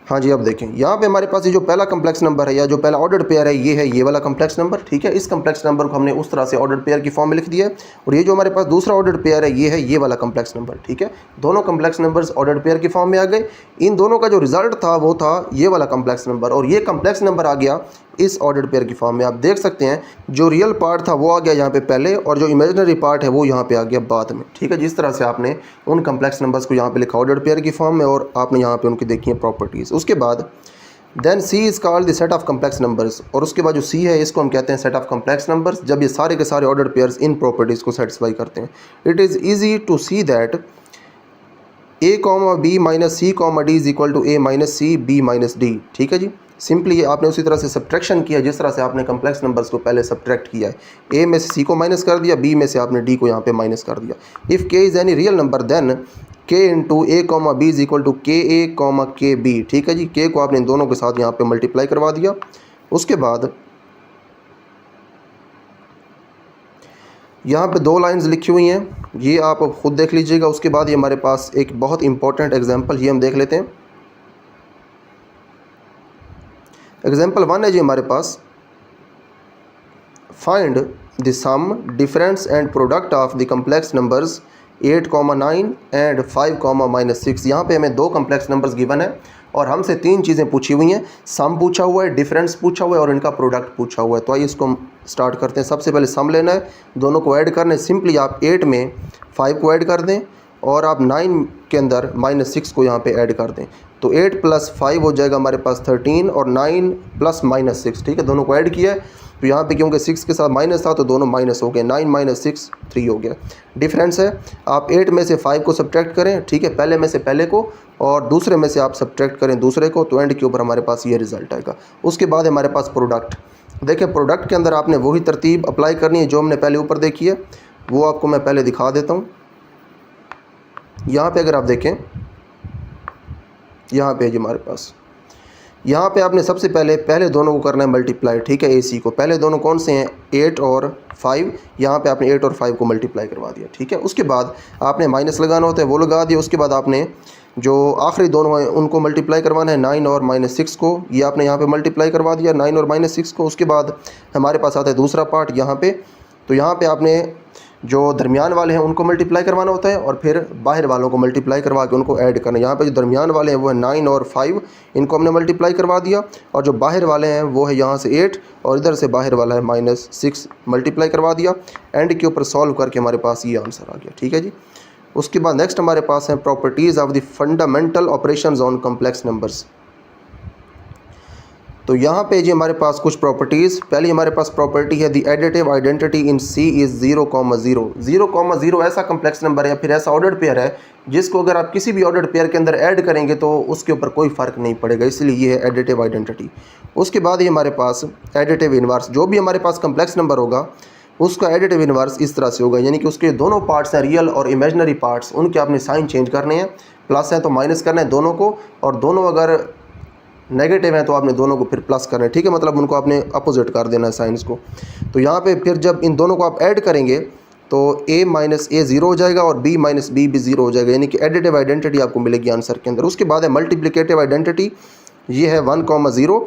हाँ जी, अब देखें यहाँ पे हमारे पास ये जो पहला कम्प्लेक्स नंबर है या जो पहला ऑर्डर्ड पेयर है ये वाला कम्प्लेक्स नंबर, ठीक है। इस कम्प्लेक्स नंबर को हमने उस तरह से ऑर्डर्ड पेयर की फॉर्म में लिख दिया है, और ये जो हमारे पास दूसरा ऑर्डर्ड पेयर है ये वाला कम्प्लेक्स नंबर, ठीक है। दोनों कम्प्लेक्स नंबर्स ऑर्डर्ड पेयर की फॉर्म में आ गए। इन दोनों का जो रिजल्ट था वो था ये वाला कम्प्लेक्स नंबर, और ये कम्प्लेक्स नंबर आ गया इस ऑर्डर्ड पेयर की फॉर्म में। आप देख सकते हैं जो रियल पार्ट था वो आ गया यहाँ पे पहले, और जो इमेजिनरी पार्ट है वो यहाँ पे आ गया बाद में, ठीक है। जिस तरह से आपने उन कम्प्लेक्स नंबर्स को यहाँ पे लिखा ऑर्डर्ड पेयर की फॉर्म में, और आपने यहाँ पे उनकी देखी है प्रॉपर्टीज़। उसके बाद then C is called the set of complex numbers, और उसके बाद जो C है इसको हम कहते हैं सेट ऑफ कम्प्लेक्स नंबर्स, जब ये सारे के सारे ऑर्डर्ड पेयर्स इन प्रॉपर्टीज़ को सेटिस्फाई करते हैं। It is easy to see that a comma b minus c comma d is equal to a minus c b minus d, ठीक है जी। सिंपली आपने उसी तरह से सब्ट्रैक्शन किया जिस तरह से आपने कम्प्लेक्स नंबर्स को पहले सब्ट्रैक्ट किया है। a में से c को माइनस कर दिया, b में से आपने d को यहाँ पे माइनस कर दिया। If k is any real number then k into a comma b is equal to k a comma के बी, ठीक है जी। k को आपने इन दोनों के साथ यहाँ पे मल्टीप्लाई करवा दिया। उसके बाद यहाँ पे 2 लाइंस लिखी हुई हैं, ये आप खुद देख लीजिएगा। उसके बाद ये हमारे पास एक बहुत इंपॉर्टेंट एग्जांपल ये हम देख लेते हैं। एग्जांपल 1 है जी हमारे पास, find the sum difference and product of the complex numbers 8,9 and 5,-6। यहाँ पे हमें 2 कम्प्लेक्स नंबर्स गिवन है और हमसे 3 चीज़ें पूछी हुई हैं। सम पूछा हुआ है, डिफरेंस पूछा हुआ है और इनका प्रोडक्ट पूछा हुआ है। तो आइए इसको हम स्टार्ट करते हैं। सबसे पहले सम लेना है, दोनों को ऐड करना है। सिंपली आप 8 में 5 को ऐड कर दें और आप 9 के अंदर -6 को यहाँ पे ऐड कर दें। तो 8 + 5 हो जाएगा हमारे पास 13 और 9 + -6, ठीक है। दोनों को ऐड किया है तो यहाँ पे क्योंकि 6 के साथ माइनस था तो दोनों माइनस हो गए। 9 - 6 3 हो गया। डिफरेंस है, आप 8 में से 5 को सब्ट्रैक्ट करें, ठीक है, पहले में से पहले को और दूसरे में से आप सब्ट्रैक्ट करें दूसरे को, तो एंड के ऊपर हमारे पास ये रिजल्ट आएगा। उसके बाद हमारे पास प्रोडक्ट। देखिए प्रोडक्ट के अंदर आपने वही तरतीब अप्लाई करनी है जो हमने पहले ऊपर देखी है, वो आपको मैं पहले दिखा देता हूँ। यहाँ पे अगर आप देखें, यहाँ पे जी हमारे पास, यहाँ पे आपने सबसे पहले दोनों को करना है मल्टीप्लाई, ठीक है, AC को। पहले दोनों कौन से हैं, 8 और 5। यहाँ पे आपने 8 और 5 को मल्टीप्लाई करवा दिया, ठीक है। उसके बाद आपने माइनस लगाना होता है, वो लगा दिया। उसके बाद आपने जो आखिरी दोनों हैं उनको मल्टीप्लाई करवाना है, 9 और -6 को। ये आपने यहाँ पे मल्टीप्लाई करवा दिया 9 और -6 को। उसके बाद हमारे पास आता है दूसरा पार्ट यहाँ पे। तो यहाँ पे आपने जो दरमियान वाले हैं उनको मल्टीप्लाई करवाना होता है और फिर बाहर वालों को मल्टीप्लाई करवा के उनको ऐड करना है। यहाँ पे जो दरमियान वाले हैं वो है 9 और 5, इनको हमने मल्टीप्लाई करवा दिया। और जो बाहर वाले हैं वो है यहाँ से 8 और इधर से बाहर वाला है -6, मल्टीप्लाई करवा दिया। एंड के ऊपर सॉल्व करके हमारे पास ये आंसर आ गया, ठीक है जी। उसके बाद नेक्स्ट हमारे पास है properties of the fundamental operations on complex numbers. तो यहाँ पे जी हमारे पास कुछ प्रॉपर्टीज़। पहली हमारे पास प्रॉपर्टी है the additive identity in C is 0,0। 0,0 ऐसा कम्प्लेक्स नंबर है या फिर ऐसा ऑर्डर्ड पेयर है जिसको अगर आप किसी भी ऑर्डर्ड पेयर के अंदर ऐड करेंगे तो उसके ऊपर कोई फ़र्क नहीं पड़ेगा, इसलिए ये है एडिटिव आइडेंटिटी। उसके बाद ये हमारे पास एडिटिव इन्वर्स, जो भी हमारे पास कम्प्लेक्स नंबर होगा उसका एडिटिव इन्वर्स इस तरह से होगा, यानी कि उसके दोनों पार्ट्स हैं रियल और इमेजिनरी पार्ट्स, उनके आपने साइन चेंज करने हैं। प्लस है तो माइनस करना है दोनों को, और दोनों अगर नेगेटिव है तो आपने दोनों को फिर प्लस करना है, ठीक है, मतलब उनको आपने अपोजिट कर देना है साइंस को। तो यहाँ पे फिर जब इन दोनों को आप ऐड करेंगे तो a - a 0 हो जाएगा और b - b भी 0 हो जाएगा, यानी कि एडिटिव आइडेंटिटी आपको मिलेगी आंसर के अंदर। उसके बाद है मल्टीप्लिकेटिव आइडेंटिटी। ये है 1,0।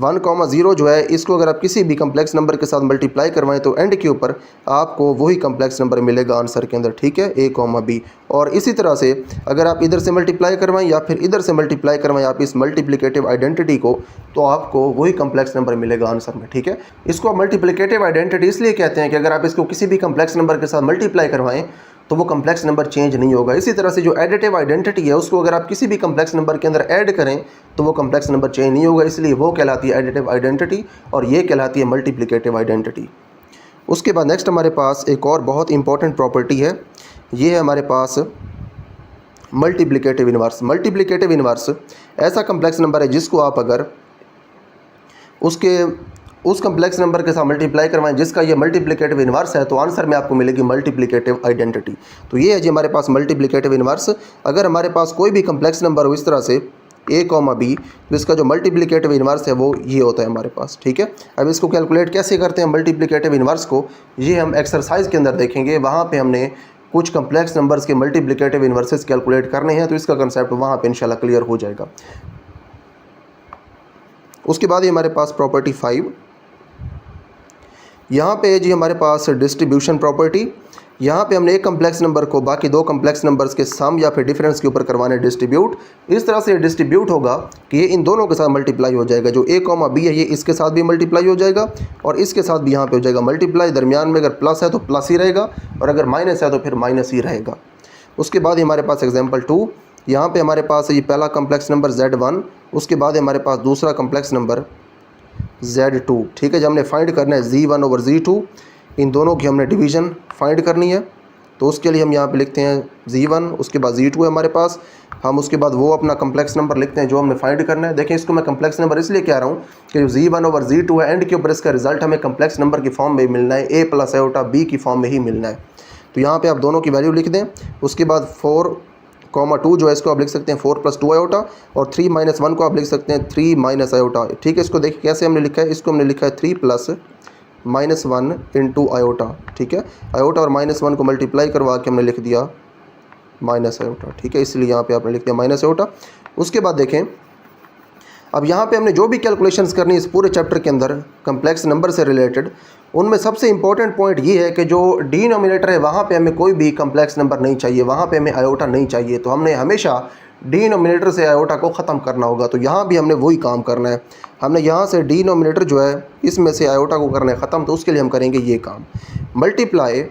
1,0 जो है इसको अगर आप किसी भी कम्प्लेक्स नंबर के साथ मल्टीप्लाई करवाएं तो एंड के ऊपर आपको वही कम्प्लेक्स नंबर मिलेगा आंसर के अंदर, ठीक है, A, B। और इसी तरह से अगर आप इधर से मल्टीप्लाई करवाएं या फिर इधर से मल्टीप्लाई करवाएं आप इस मल्टीप्लिकेटिव आइडेंटिटी को, तो आपको वही कम्प्लेक्स नंबर मिलेगा आंसर में, ठीक है। इसको आप मल्टीप्लिकेटिव आइडेंटिटी इसलिए कहते हैं कि अगर आप इसको किसी भी कम्प्लेक्स नंबर के साथ मल्टीप्लाई करवाएं तो वो कम्प्लेक्स नंबर चेंज नहीं होगा। इसी तरह से जो एडिटिव आइडेंटिटी है उसको अगर आप किसी भी कम्प्लेक्स नंबर के अंदर ऐड करें तो वो कम्प्लेक्स नंबर चेंज नहीं होगा, इसलिए वो कहलाती है एडिटिव आइडेंटिटी और ये कहलाती है मल्टीप्लिकेटिव आइडेंटिटी। उसके बाद नेक्स्ट हमारे पास एक और बहुत इंपॉर्टेंट प्रॉपर्टी है, ये है हमारे पास मल्टीप्लिकेटिव इन्वर्स। मल्टीप्लिकेटिव इन्वर्स ऐसा कम्प्लेक्स नंबर है जिसको आप अगर उस कम्प्लेक्स नंबर के साथ मल्टीप्लाई करवाएं जिसका ये मल्टीप्लिकेटिव इन्वर्स है, तो आंसर में आपको मिलेगी मल्टीप्लिकेटिव आइडेंटिटी। तो ये है जी हमारे पास मल्टीप्लिकेटिव इन्वर्स। अगर हमारे पास कोई भी कम्प्लेक्स नंबर हो इस तरह से A, B, जिसका जो मल्टीप्लिकेटिव इन्वर्स है वो ये होता है हमारे पास, ठीक है। अब इसको कैलकुलेट कैसे करते हैं मल्टीप्लिकेटिव इन्वर्स को, ये हम एक्सरसाइज के अंदर देखेंगे। वहाँ पर हमने कुछ कम्प्लेक्स नंबर्स के मल्टीप्लिकेटिव इन्वर्सेस कैलकुलेट करने हैं, तो इसका कंसेप्ट वहाँ पर इंशाल्लाह क्लियर हो जाएगा। उसके बाद ये हमारे पास प्रॉपर्टी 5, यहाँ पे जी हमारे पास डिस्ट्रीब्यूशन प्रॉपर्टी। यहाँ पे हमने एक कम्प्लेक्स नंबर को बाकी दो कम्प्लेक्स नंबर्स के सम या फिर डिफरेंस के ऊपर करवाने डिस्ट्रीब्यूट। इस तरह से डिस्ट्रीब्यूट होगा कि ये इन दोनों के साथ मल्टीप्लाई हो जाएगा। जो A, B है ये इसके साथ भी मल्टीप्लाई हो जाएगा और इसके साथ भी यहाँ पे हो जाएगा मल्टीप्लाई। दरमियान में अगर प्लस है तो प्लस ही रहेगा और अगर माइनस है तो फिर माइनस ही रहेगा। उसके बाद हमारे पास एग्जाम्पल 2, यहाँ पर हमारे पास ये पहला कम्प्लेक्स नंबर Z1, उसके बाद हमारे पास दूसरा कम्प्लेक्स नंबर Z2, ठीक है। जब हमने फाइंड करना है Z1/Z2, इन दोनों की हमने डिवीज़न फाइंड करनी है, तो उसके लिए हम यहाँ पे लिखते हैं Z1, उसके बाद Z2 है हमारे पास। हम उसके बाद वो अपना कम्प्लेक्स नंबर लिखते हैं जो हमने फाइंड करना है। देखें इसको मैं कम्प्लेक्स नंबर इसलिए कह रहा हूँ कि जो Z1/Z2 है एंड के ऊपर इसका रिजल्ट हमें कम्प्लेक्स नंबर की फॉर्म में मिलना है, A+I B की फॉर्म में ही मिलना है। तो यहाँ पर आप दोनों की वैल्यू लिख दें। उसके बाद 4,2 जो है इसको आप लिख सकते हैं 4+2 आयोटा और 3 - 1 को आप लिख सकते हैं 3 - आयोटा, ठीक है। इसको देखिए कैसे हमने लिखा है, इसको हमने लिखा है 3 + -1 × आयोटा, ठीक है। आयोटा और -1 को मल्टीप्लाई करवा के हमने लिख दिया -आयोटा, ठीक है। इसलिए यहाँ पे आपने लिख दिया -आयोटा। उसके बाद देखें अब यहाँ पे हमने जो भी कैलकुलेशंस करनी है इस पूरे चैप्टर के अंदर कम्प्लेक्स नंबर से रिलेटेड, उनमें सबसे इंपॉर्टेंट पॉइंट ये है कि जो डिनोमिनेटर है वहाँ पे हमें कोई भी कम्प्लेक्स नंबर नहीं चाहिए, वहाँ पे हमें आयोटा नहीं चाहिए। तो हमने हमेशा डिनोमिनेटर से आयोटा को ख़त्म करना होगा। तो यहाँ भी हमने वही काम करना है, हमने यहाँ से डिनोमिनेटर जो है इसमें से आयोटा को करना है ख़त्म। तो उसके लिए हम करेंगे ये काम, multiply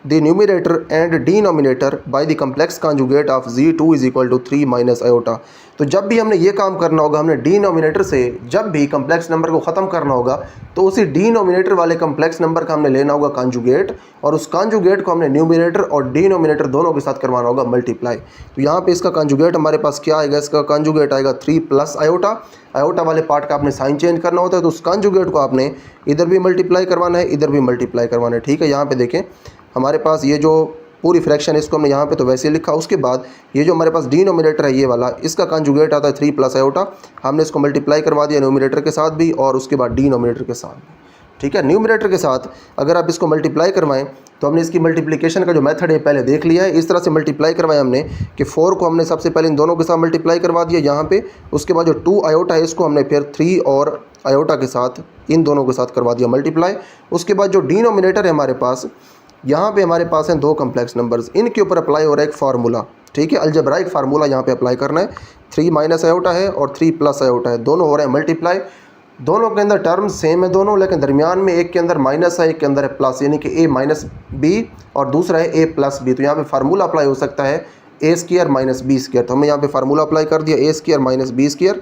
the numerator and denominator by the complex conjugate of Z2 = 3 - iota. तो जब भी हमने ये काम करना होगा, हमने डिनोमिनेटर से जब भी कम्प्लेक्स नंबर को ख़त्म करना होगा तो उसी डिनोमिनेटर वाले कम्प्लेक्स नंबर का हमने लेना होगा कॉन्जुगेट, और उस कॉन्जुगेट को हमने न्यूमिनेटर और डिनोमिनेटर दोनों के साथ करवाना होगा मल्टीप्लाई। तो यहाँ पे इसका कॉन्जुगेट हमारे पास क्या आएगा, इसका कॉन्जुगेट आएगा 3 + आयोटा। आयोटा वाले पार्ट का आपने साइन चेंज करना होता है, तो उस कॉन्जुगेट को आपने इधर भी मल्टीप्लाई करवाना है, इधर भी मल्टीप्लाई करवाना है, ठीक है। यहाँ पे देखें हमारे पास ये जो पूरी फ्रैक्शन है इसको हमने यहाँ पे तो वैसे लिखा। उसके बाद ये जो हमारे पास डिनोमिनेटर है ये वाला, इसका कॉन्जुगेट आता है 3 + आयोटा। हमने इसको मल्टीप्लाई करवा दिया न्यूमिनेटर के साथ भी और उसके बाद डिनोमिनेटर के साथ भी, ठीक है। न्यूमिनेटर के साथ अगर आप इसको मल्टीप्लाई करवाएं तो हमने इसकी मल्टीप्लिकेशन का जो मेथड है पहले देख लिया है। इस तरह से मल्टीप्लाई करवाया हमने कि 4 को हमने सबसे पहले इन दोनों के साथ मल्टीप्लाई करवा दिया यहाँ पे। उसके बाद जो 2 आयोटा है इसको हमने फिर 3 और आयोटा के साथ इन दोनों के साथ करवा दिया मल्टीप्लाई। उसके बाद जो डिनोमिनेटर है हमारे पास, यहाँ पे हमारे पास हैं 2 कम्प्लेक्स नंबर्स, इनके ऊपर अप्लाई हो रहा है एक फार्मूला, ठीक है। अलजेब्राइक फार्मूला यहाँ पे अप्लाई करना है। 3 - आयोटा है और 3 + आयोटा है, दोनों हो रहे हैं मल्टीप्लाई। दोनों के अंदर टर्म सेम है दोनों, लेकिन दरमियान में एक के अंदर माइनस है एक के अंदर है प्लस, यानी कि A - B और दूसरा है A + B। तो यहाँ पे फार्मूला अप्लाई हो सकता है A² - B²। तो हमने यहाँ पे फार्मूला अप्लाई कर दिया A² - B²।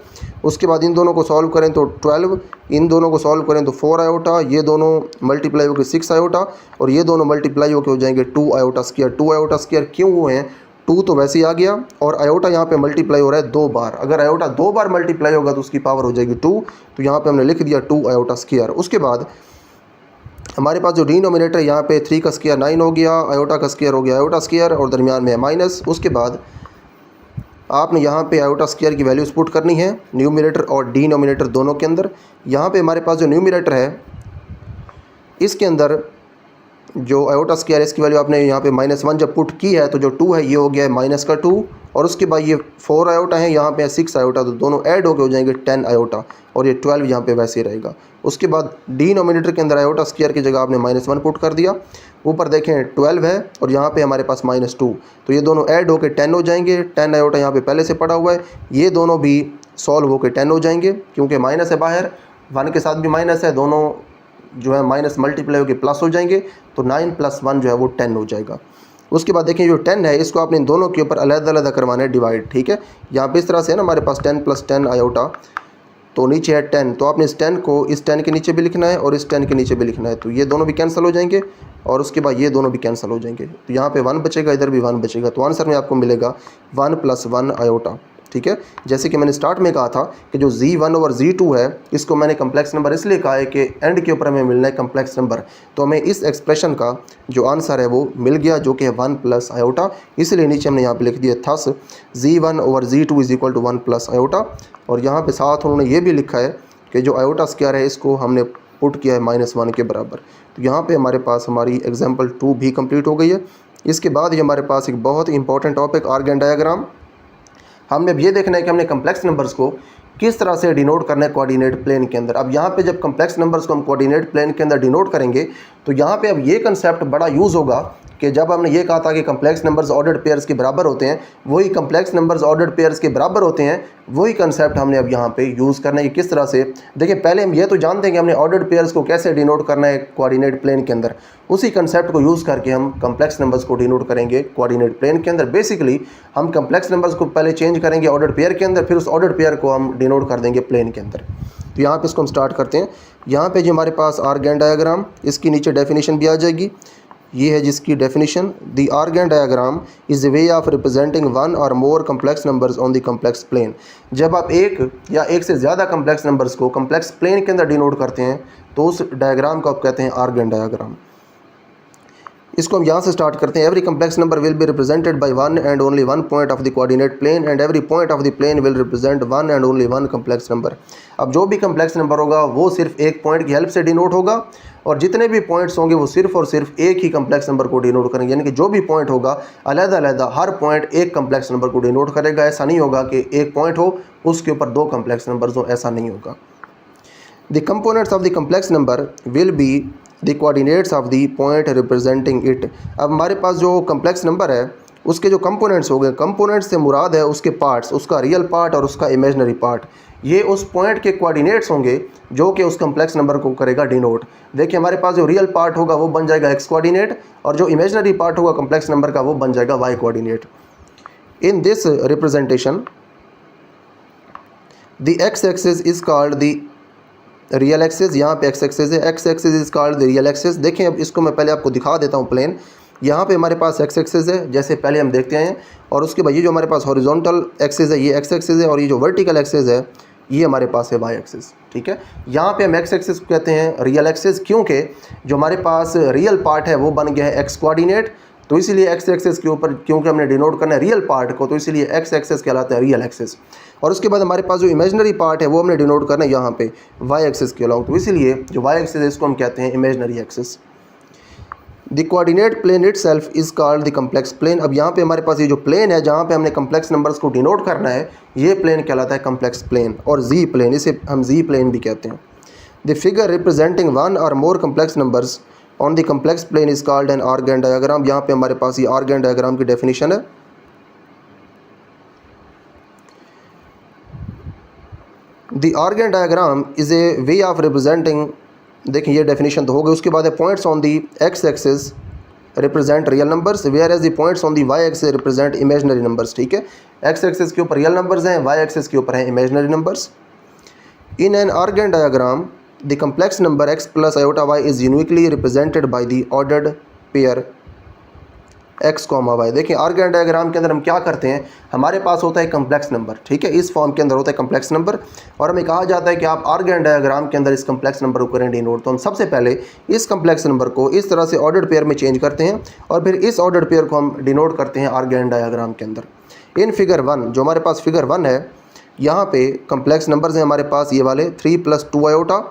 उसके बाद इन दोनों को सॉल्व करें तो 12, इन दोनों को सॉल्व करें तो 4 आयोटा, ये दोनों मल्टीप्लाई होकर 6 आयोटा और ये दोनों मल्टीप्लाई होकर हो जाएंगे 2 आयोटा²। 2 आयोटा² क्यों हुए हैं, 2 तो वैसे ही आ गया और आयोटा यहाँ पे मल्टीप्लाई हो रहा है 2 बार। अगर आयोटा 2 बार मल्टीप्लाई होगा तो उसकी पावर हो जाएगी 2। तो यहाँ पे हमने लिख दिया 2 आयोटा²। उसके बाद हमारे पास जो डिनोमिनेटर यहाँ पे 3 का स्क्वायर 9 हो गया, आयोटा का स्क्वायर हो गया आयोटा² और दरमियान में है माइनस। उसके बाद आपने यहाँ पे आयोटा² की वैल्यूज़ पुट करनी है न्यूमिनेटर और डिनोमिनेटर दोनों के अंदर। यहाँ पे हमारे पास जो न्यूमिनेटर है इसके अंदर जो आयोटा² इसकी वैल्यू आपने यहाँ पे -1 जब पुट की है तो जो 2 है ये हो गया है -2 और उसके बाद ये 4 आयोटा हैं, यहाँ पे 6 आयोटा, तो दोनों ऐड होकर हो जाएंगे 10 आयोटा और ये 12 यहाँ पे वैसे ही रहेगा। उसके बाद डिनोमिनेटर के अंदर आयोटा स्क्वायर की जगह आपने -1 पुट कर दिया। ऊपर देखें 12 है और यहाँ पे हमारे पास -2, तो ये दोनों ऐड होकर 10 हो जाएंगे। 10 आयोटा यहाँ पे पहले से पड़ा हुआ है, ये दोनों भी सॉल्व होकर 10 हो जाएंगे क्योंकि माइनस है बाहर, 1 के साथ भी माइनस है, दोनों जो है माइनस मल्टीप्लाई होकर प्लस हो जाएंगे, तो 9 + 1 जो है वो 10 हो जाएगा। उसके बाद देखें जो 10 है इसको आपने इन दोनों के ऊपर अलग-अलग करवाना है डिवाइड, ठीक है। यहाँ पे इस तरह से है ना हमारे पास 10 + 10 आयोटा, तो नीचे है 10, तो आपने इस 10 को इस 10 के नीचे भी लिखना है और इस 10 के नीचे भी लिखना है, तो ये दोनों भी कैंसिल हो जाएंगे और उसके बाद ये दोनों भी कैंसिल हो जाएंगे, तो यहाँ पे 1 बचेगा, इधर भी 1 बचेगा, तो आंसर में आपको मिलेगा 1 + 1 आयोटा, ठीक है। जैसे कि मैंने स्टार्ट में कहा था कि जो Z1/Z2 है इसको मैंने कम्प्लेक्स नंबर इसलिए कहा है कि एंड के ऊपर हमें मिलना है कम्प्लेक्स नंबर, तो हमें इस एक्सप्रेशन का जो आंसर है वो मिल गया जो कि है 1 + आयोटा, इसलिए नीचे हमने यहाँ पे लिख दिया थस Z1/Z2 = 1 + आयोटा। और यहाँ पे साथ उन्होंने ये भी लिखा है कि जो आयोटा स्क्वायर है इसको हमने पुट किया है -1 के बराबर। तो यहाँ पे हमारे पास हमारी एग्जाम्पल 2 भी कंप्लीट हो गई है। इसके बाद ये हमारे पास एक बहुत इंपॉर्टेंट टॉपिक आर्गन डायग्राम। हमने अब ये देखना है कि हमने कम्प्लेक्स नंबर्स को किस तरह से डिनोट करना है कोऑर्डिनेट प्लेन के अंदर। अब यहाँ पे जब कम्प्लेक्स नंबर्स को हम कोऑर्डिनेट प्लेन के अंदर डिनोट करेंगे तो यहाँ पे अब ये कंसेप्ट बड़ा यूज़ होगा कि जब हमने ये कहा था कि कम्प्लेक्स नंबर्स ऑर्डर्ड पेयर्स के बराबर होते हैं, वही कम्प्लेक्स नंबर्स ऑर्डर्ड पेयर्स के बराबर होते हैं, वही कंसेप्ट हमने अब यहाँ पे यूज़ करना है कि किस तरह से। देखिए पहले हम ये तो जानते हैं कि हमने ऑर्डर्ड पेयर्स को कैसे डिनोट करना है कोऑर्डिनेट प्लेन के अंदर, उसी कंसेप्ट को यूज़ करके हम कम्प्लेक्स नंबर्स को डिनोट करेंगे कोऑर्डिनेट प्लेन के अंदर। बेसिकली हम कम्प्लेक्स नंबर्स को पहले चेंज करेंगे ऑर्डर्ड पेयर के अंदर, फिर उस ऑर्डर्ड पेयर को हम डिनोट कर देंगे प्लेन के अंदर। तो यहाँ पे इसको हम स्टार्ट करते हैं। यहाँ पे जो हमारे पास आर्गन डायग्राम, इसकी नीचे डेफिनेशन भी आ जाएगी, ये है जिसकी definition, the Argand diagram is a way of representing 1 or more complex numbers on the complex plane. जब आप एक या एक से ज़्यादा कम्प्लेक्स नंबर्स को कम्प्लेक्स प्लेन के अंदर डिनोट करते हैं तो उस डायग्राम को आप कहते हैं आर्गन डायग्राम। इसको हम यहाँ से स्टार्ट करते हैं। Every complex number will be represented by 1 and only 1 point of the coordinate plane and every point of the plane will represent 1 and only 1 complex number. अब जो भी कम्प्लेक्स नंबर होगा वो सिर्फ एक पॉइंट की हेल्प से डिनोट होगा और जितने भी पॉइंट्स होंगे वो सिर्फ और सिर्फ एक ही कम्प्लेक्स नंबर को डिनोट करेंगे, यानी कि जो भी पॉइंट होगा अलग-अलग हर पॉइंट एक कम्प्लेक्स नंबर को डिनोट करेगा। ऐसा नहीं होगा कि एक पॉइंट हो उसके ऊपर 2 कम्प्लेक्स नंबर्स हो, ऐसा नहीं होगा। The components of the complex number will be the coordinates of the point representing it. अब हमारे पास जो कम्प्लेक्स नंबर है उसके जो कंपोनेंट्स हो गए, कंपोनेंट्स से मुराद है उसके पार्ट्स, उसका रियल पार्ट और उसका इमेजनरी पार्ट, ये उस पॉइंट के कोऑर्डिनेट्स होंगे जो कि उस कम्प्लेक्स नंबर को करेगा डिनोट। देखिए हमारे पास जो रियल पार्ट होगा वो बन जाएगा x कोऑर्डिनेट और जो इमेजनरी पार्ट होगा कम्प्लेक्स नंबर का वो बन जाएगा y coordinate. In this representation the x axis is called the real axis. यहाँ पे x एक्सिस है, x axis is called the real axis. देखें अब इसको मैं पहले आपको दिखा देता हूँ प्लेन। यहाँ पे हमारे पास x एक्सिस है जैसे पहले हम देखते हैं, और उसके बाद ये जो हमारे पास हॉरिजॉन्टल एक्सिस है ये x एक्सिस है और ये जो वर्टिकल एक्सिस है ये हमारे पास है y एक्सिस, ठीक है। यहाँ पे हम x एक्सिस को कहते हैं रियल एक्सिस क्योंकि जो हमारे पास रियल पार्ट है वो बन गया है x कोऑर्डिनेट, तो इसीलिए x एक्सिस के ऊपर क्योंकि हमने डिनोट करना है रियल पार्ट को तो इसीलिए x एक्सिस कहलाता है रियल एक्सिस। और उसके बाद हमारे पास जो इमेजनरी पार्ट है वो हमने डिनोट करना है यहाँ पे y एक्सिस के अलॉन्ग, तो इसीलिए जो y एक्सिस है इसको हम कहते हैं imaginary axis. The coordinate plane itself is called the complex plane. अब यहाँ पे हमारे पास ये जो प्लेन है जहाँ पे हमने कम्प्लेक्स नंबर्स को डिनोट करना है ये प्लेन कहलाता है कम्प्लेक्स प्लेन और जी प्लेन, इसे हम जी प्लेन भी कहते हैं। The figure representing 1 or more complex numbers on the complex plane is called an Argand diagram. यहाँ पे हमारे पास ये आर्गन डायग्राम की डेफिनेशन है। The Argand diagram is a way of representing, देखिए ये डेफिनेशन तो हो गई। उसके बाद है points on the x axis represent real numbers whereas the points on the y axis represent imaginary numbers, ठीक है। एक्स एक्सिस के ऊपर रियल नंबर्स हैं, वाई एक्सिस के ऊपर हैं imaginary numbers. In an Argand diagram the complex number x + i is uniquely represented by the ordered pair x, y। देखिए आर्गन डायग्राम के अंदर हम क्या करते हैं, हमारे पास होता है कम्प्लेक्स नंबर, ठीक है, इस फॉर्म के अंदर होता है कम्प्लेक्स नंबर और हमें कहा जाता है कि आप आर्गन डायग्राम के अंदर इस कम्प्लेक्स नंबर को करें डिनोट। तो हम सबसे पहले इस कम्प्लेक्स नंबर को इस तरह से ऑर्डर्ड पेयर में चेंज करते हैं और फिर इस ऑर्डर्ड पेयर को हम डिनोट करते हैं आर्गन डायग्राम के अंदर। इन फिगर 1, जो हमारे पास फिगर 1 है, यहाँ पे कम्प्लेक्स नंबर्स हैं हमारे पास ये वाले 3 + 2 iota,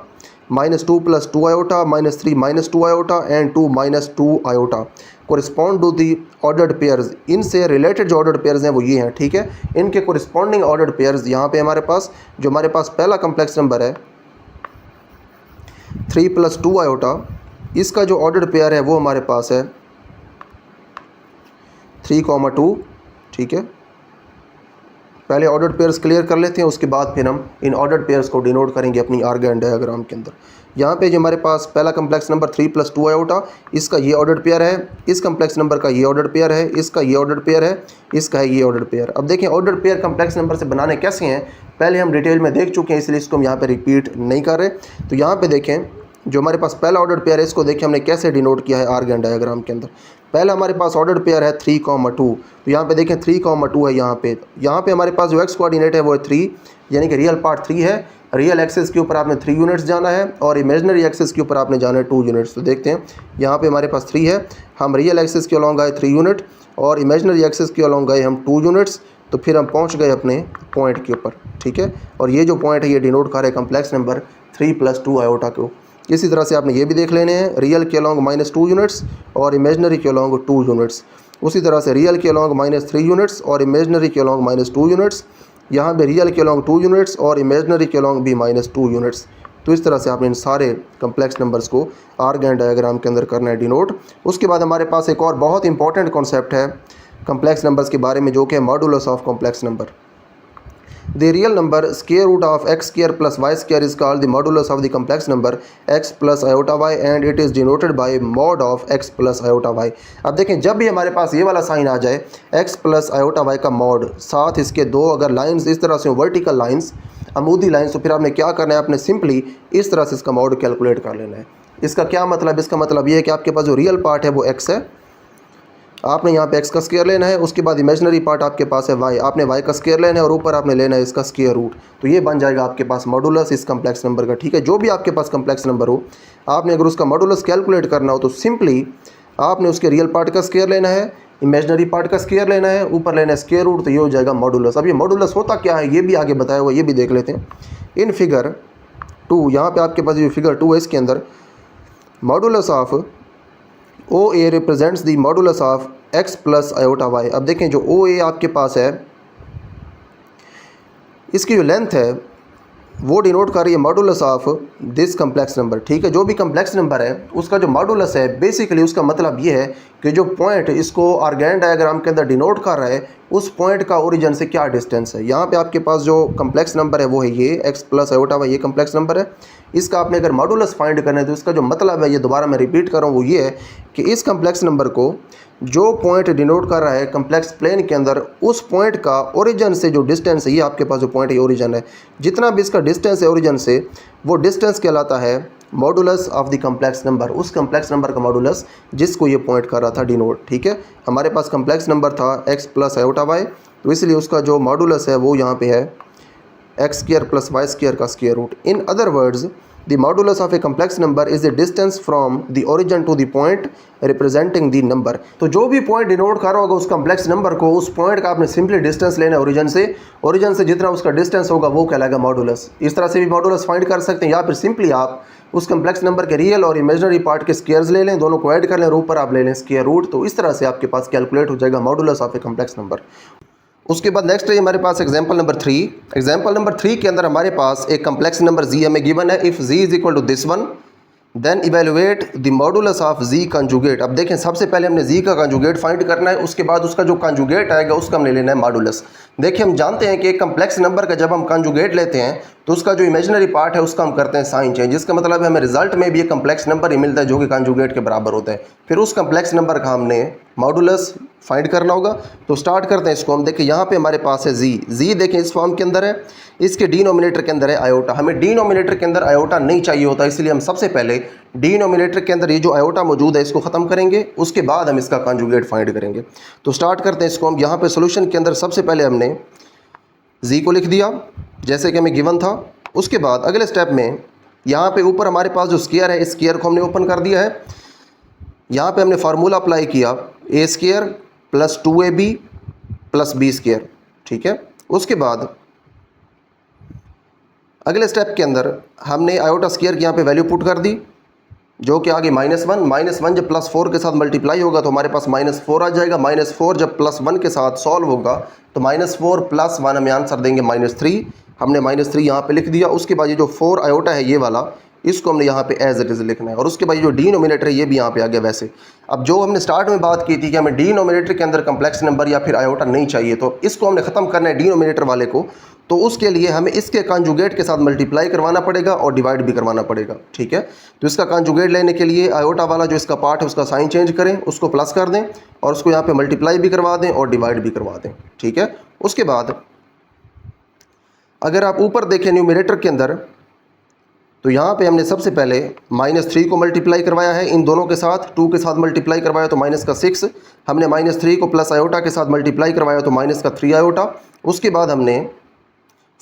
-2 + 2 iota, -3 - 2 iota and 2 - 2 iota. Correspond to the ordered pairs, इनसे रिलेटेड जो ऑर्डर्ड पेयर्स हैं वो ये हैं, ठीक है। इनके कोरिस्पॉन्डिंग ऑर्डर्ड पेयर्स यहाँ पे हमारे पास जो हमारे पास पहला कम्प्लेक्स नंबर है 3 + 2 आयोटा, इसका जो ऑर्डर्ड पेयर है वो हमारे पास है 3,2, ठीक है। पहले ऑर्डर्ड पेयर्स क्लियर कर लेते हैं, उसके बाद फिर हम इन ऑर्डर्ड पेयर्स को डिनोट करेंगे अपनी आर गैन डायग्राम के अंदर। यहाँ पे जो हमारे पास पहला कम्प्लेक्स नंबर 3 + 2 आयोटा, इसका ये ऑर्डर्ड पेयर है, इस कम्प्लेक्स नंबर का ये ऑर्डर्ड पेयर है, इसका ये ऑर्डर्ड पेयर है, इसका है ये ऑर्डर्ड पेयर। अब देखें ऑर्डर्ड पेयर कम्प्लेक्स नंबर से बनाने कैसे हैं, पहले हम डिटेल में देख चुके हैं, इसलिए इसको हम यहाँ पे रिपीट नहीं कर रहे। तो यहाँ पे देखें जो हमारे पास पहला ऑर्डर्ड पेयर है, इसको देखिए हमने कैसे डिनोट किया है आर गैन डायग्राम के अंदर। पहला हमारे पास ऑर्डर्ड पेयर है 3,2, तो यहाँ पे देखें 3,2 है यहाँ पे हमारे पास जो एक्स कोऑर्डिनेट है वो है 3, यानी कि रियल पार्ट 3 है। रियल एक्सिस के ऊपर आपने 3 यूनिट्स जाना है और इमेजिनरी एक्सिस के ऊपर आपने जाना है 2 यूनिट्स। तो देखते हैं यहाँ पे हमारे पास 3 है, हम रियल एक्सिस के अलॉन्ग आए 3 यूनिट और इमेजिनरी एक्सिस के अलॉन्ग गए हम 2 यूनिट्स। तो फिर हम पहुँच गए अपने पॉइंट के ऊपर, ठीक है। और ये जो पॉइंट है ये डिनोट कर रहा है कम्प्लेक्स नंबर 3 + 2 आयोटा को। इसी तरह से आपने ये भी देख लेने हैं, रियल के अलॉन्ग -2 यूनिट्स और इमेजिनरी के अलॉन्ग 2 यूनिट्स। उसी तरह से रियल के अलॉन्ग -3 यूनिट्स और इमेजिनरी के अलॉन्ग -2 यूनिट्स। यहाँ पे रियल के अलॉन्ग 2 यूनिट्स और इमेजिनरी के अलॉन्ग भी -2 यूनिट्स। तो इस तरह से आपने इन सारे कम्प्लेक्स नंबर्स को आर गैन डायग्राम के अंदर करना है डिनोट। उसके बाद हमारे पास एक और बहुत इंपॉर्टेंट कॉन्सेप्ट है कम्प्लेक्स नंबर्स के बारे में, जो कि modulus of complex number. The real number square root of x² + y² is called the modulus of the complex number x + iota y and it is denoted by mod of x + iota y। अब देखें जब भी हमारे पास ये वाला साइन आ जाए x + iota y का मॉड, साथ इसके दो अगर लाइंस इस तरह से वर्टिकल लाइंस, अमूदी लाइंस, तो फिर आपने क्या करना है, आपने सिंपली इस तरह से इसका मॉड कैलकुलेट कर लेना है। इसका क्या मतलब, इसका मतलब ये है कि आपके पास जो रियल पार्ट है वो x है, आपने यहाँ पे x का स्क्वायर लेना है। उसके बाद इमेजिनरी पार्ट आपके पास है y, आपने y का स्क्वायर लेना है और ऊपर आपने लेना है इसका स्क्वायर रूट। तो ये बन जाएगा आपके पास मॉडुलस इस कम्प्लेक्स नंबर का, ठीक है। जो भी आपके पास कम्प्लेक्स नंबर हो, आपने अगर उसका मॉडुलस कैलकुलेट करना हो तो सिंपली आपने उसके रियल पार्ट का स्क्वायर लेना है, इमेजिनरी पार्ट का स्क्वायर लेना है, ऊपर लेना है स्क्वायर रूट, तो ये हो जाएगा मॉडुलस। अब ये मॉडुलस होता क्या है ये भी आगे बताया हुआ, ये भी देख लेते हैं। इन फिगर 2, यहाँ पर आपके पास जो फिगर 2 है इसके अंदर modulus of OA represents the modulus of x + iota y। अब देखें जो OA आपके पास है, इसकी जो लेंथ है वो डिनोट कर रही है modulus of this complex number, ठीक है। जो भी कम्प्लेक्स नंबर है उसका जो मॉडुलस है, बेसिकली उसका मतलब ये है कि जो पॉइंट इसको आर गैन डायग्राम के अंदर डिनोट कर रहा है उस पॉइंट का ओरिजिन से क्या डिस्टेंस है। यहाँ पे आपके पास जो कम्प्लेक्स नंबर है वो है ये x + iota y, ये कम्प्लेक्स नंबर है। इसका आपने अगर मॉडुलस फाइंड करना है तो इसका जो मतलब है, ये दोबारा मैं रिपीट कर रहा हूँ, वो ये है कि इस कम्प्लेक्स नंबर को जो पॉइंट डिनोट कर रहा है कम्प्लेक्स प्लेन के अंदर, उस पॉइंट का ओरिजिन से जो डिस्टेंस है, ये आपके पास जो पॉइंट है ओरिजिन है, जितना भी इसका डिस्टेंस है ओरिजिन से, वो डिस्टेंस कहलाता है modulus of the complex number. उस कम्प्लेक्स नंबर का मॉडुलस जिसको ये पॉइंट कर रहा था डिनोट, ठीक है। हमारे पास कम्प्लेक्स नंबर था x + iota y, तो इसलिए उसका जो मॉडुलस है वो यहाँ पे है x² + y² का square root. In other words the modulus of a complex number is the distance from the origin to the point representing the number। तो जो भी पॉइंट डिनोट कर रहा होगा उस कम्प्लेक्स नंबर को, उस पॉइंट का आपने सिंपली डिस्टेंस लेना है ओरिजिन से जितना उसका डिस्टेंस होगा वो कहलाएगा मॉडुलस। इस तरह से भी मॉडुलस फाइंड कर सकते हैं, या फिर सिंपली आप उस कम्प्लेक्स नंबर के रियल और इमेजिनरी पार्ट के स्क्वायर्स ले लें, दोनों को ऐड कर लें और ऊपर आप ले लें स्क्वायर रूट। तो इस तरह से आपके पास कैलकुलेट हो जाएगा modulus of a complex number. उसके बाद नेक्स्ट है हमारे पास एग्जांपल नंबर 3। एग्जांपल नंबर 3 के अंदर हमारे पास एक कम्प्लेक्स नंबर z हमें गिवन है। If z = this one then evaluate the modulus of z conjugate. अब देखें सबसे पहले हमने z का कंजुगेट फाइंड करना है, उसके बाद उसका जो कंजुगेट आएगा उसका हमने लेना है मॉडुलस। देखिए हम जानते हैं कि एक कम्प्लेक्स नंबर का जब हम कंजुगेट लेते हैं तो उसका जो इमेजिनरी पार्ट है उसका हम करते हैं साइन चेंज, जिसका मतलब है हमें रिजल्ट में भी एक कम्प्लेक्स नंबर ही मिलता है जो कि कंजुगेट के बराबर होता है। फिर उस कम्प्लेक्स नंबर का हमने मॉडुलस फाइंड करना होगा। तो स्टार्ट करते हैं इसको हम। देखिए यहाँ पे हमारे पास है z देखें इस फॉर्म के अंदर है, इसके डिनोमिनेटर के अंदर है आयोटा। हमें डिनोमिनेटर के अंदर आयोटा नहीं चाहिए होता, इसलिए हम सबसे पहले डिनोमिनेटर के अंदर ये जो आयोटा मौजूद है इसको ख़त्म करेंगे, उसके बाद हम इसका कंजुगेट फाइंड करेंगे। तो स्टार्ट करते हैं इसको हम। यहाँ पे सोल्यूशन के अंदर सबसे पहले हमने z को लिख दिया जैसे कि हमें गिवन था। उसके बाद अगले स्टेप में यहाँ पे ऊपर हमारे पास जो स्क्वायर है, इस स्क्वायर को हमने ओपन कर दिया है। यहाँ पे हमने फार्मूला अप्लाई किया a² + 2ab + b², ठीक है। उसके बाद अगले स्टेप के अंदर हमने आयोटा स्क्वायर की यहाँ पे वैल्यू पुट कर दी। जो कि आगे -1 जब +4 के साथ मल्टीप्लाई होगा तो हमारे पास -4 आ जाएगा। -4 जब +1 के साथ सॉल्व होगा तो -4 + 1 हमें आंसर देंगे -3। हमने -3 यहाँ पे लिख दिया। उसके बाद ये जो 4 आयोटा है ये वाला, इसको हमने यहाँ पे एज इट इज़ लिखना है। और उसके बाद ये जो डिनोमिनेटर है ये भी यहाँ पे आ गया। वैसे अब जो हमने स्टार्ट में बात की थी कि हमें डिनोमिनेटर के अंदर कम्प्लेक्स नंबर या फिर आयोटा नहीं चाहिए, तो इसको हमने ख़त्म करना है डिनोमिनेटर वाले को। तो उसके लिए हमें इसके कॉन्जुगेट के साथ मल्टीप्लाई करवाना पड़ेगा और डिवाइड भी करवाना पड़ेगा। ठीक है, तो इसका कॉन्जुगेट लेने के लिए आयोटा वाला जो इसका पार्ट है उसका साइन चेंज करें, उसको प्लस कर दें और उसको यहाँ पे मल्टीप्लाई भी करवा दें और डिवाइड भी करवा दें। ठीक है, उसके बाद अगर आप ऊपर देखें न्यूमरेटर के अंदर, तो यहाँ पे हमने सबसे पहले -3 को मल्टीप्लाई करवाया है इन दोनों के साथ, 2 के साथ मल्टीप्लाई करवाया तो -6। हमने -3 को प्लस आयोटा के साथ मल्टीप्लाई करवाया तो -3 आयोटा। उसके बाद हमने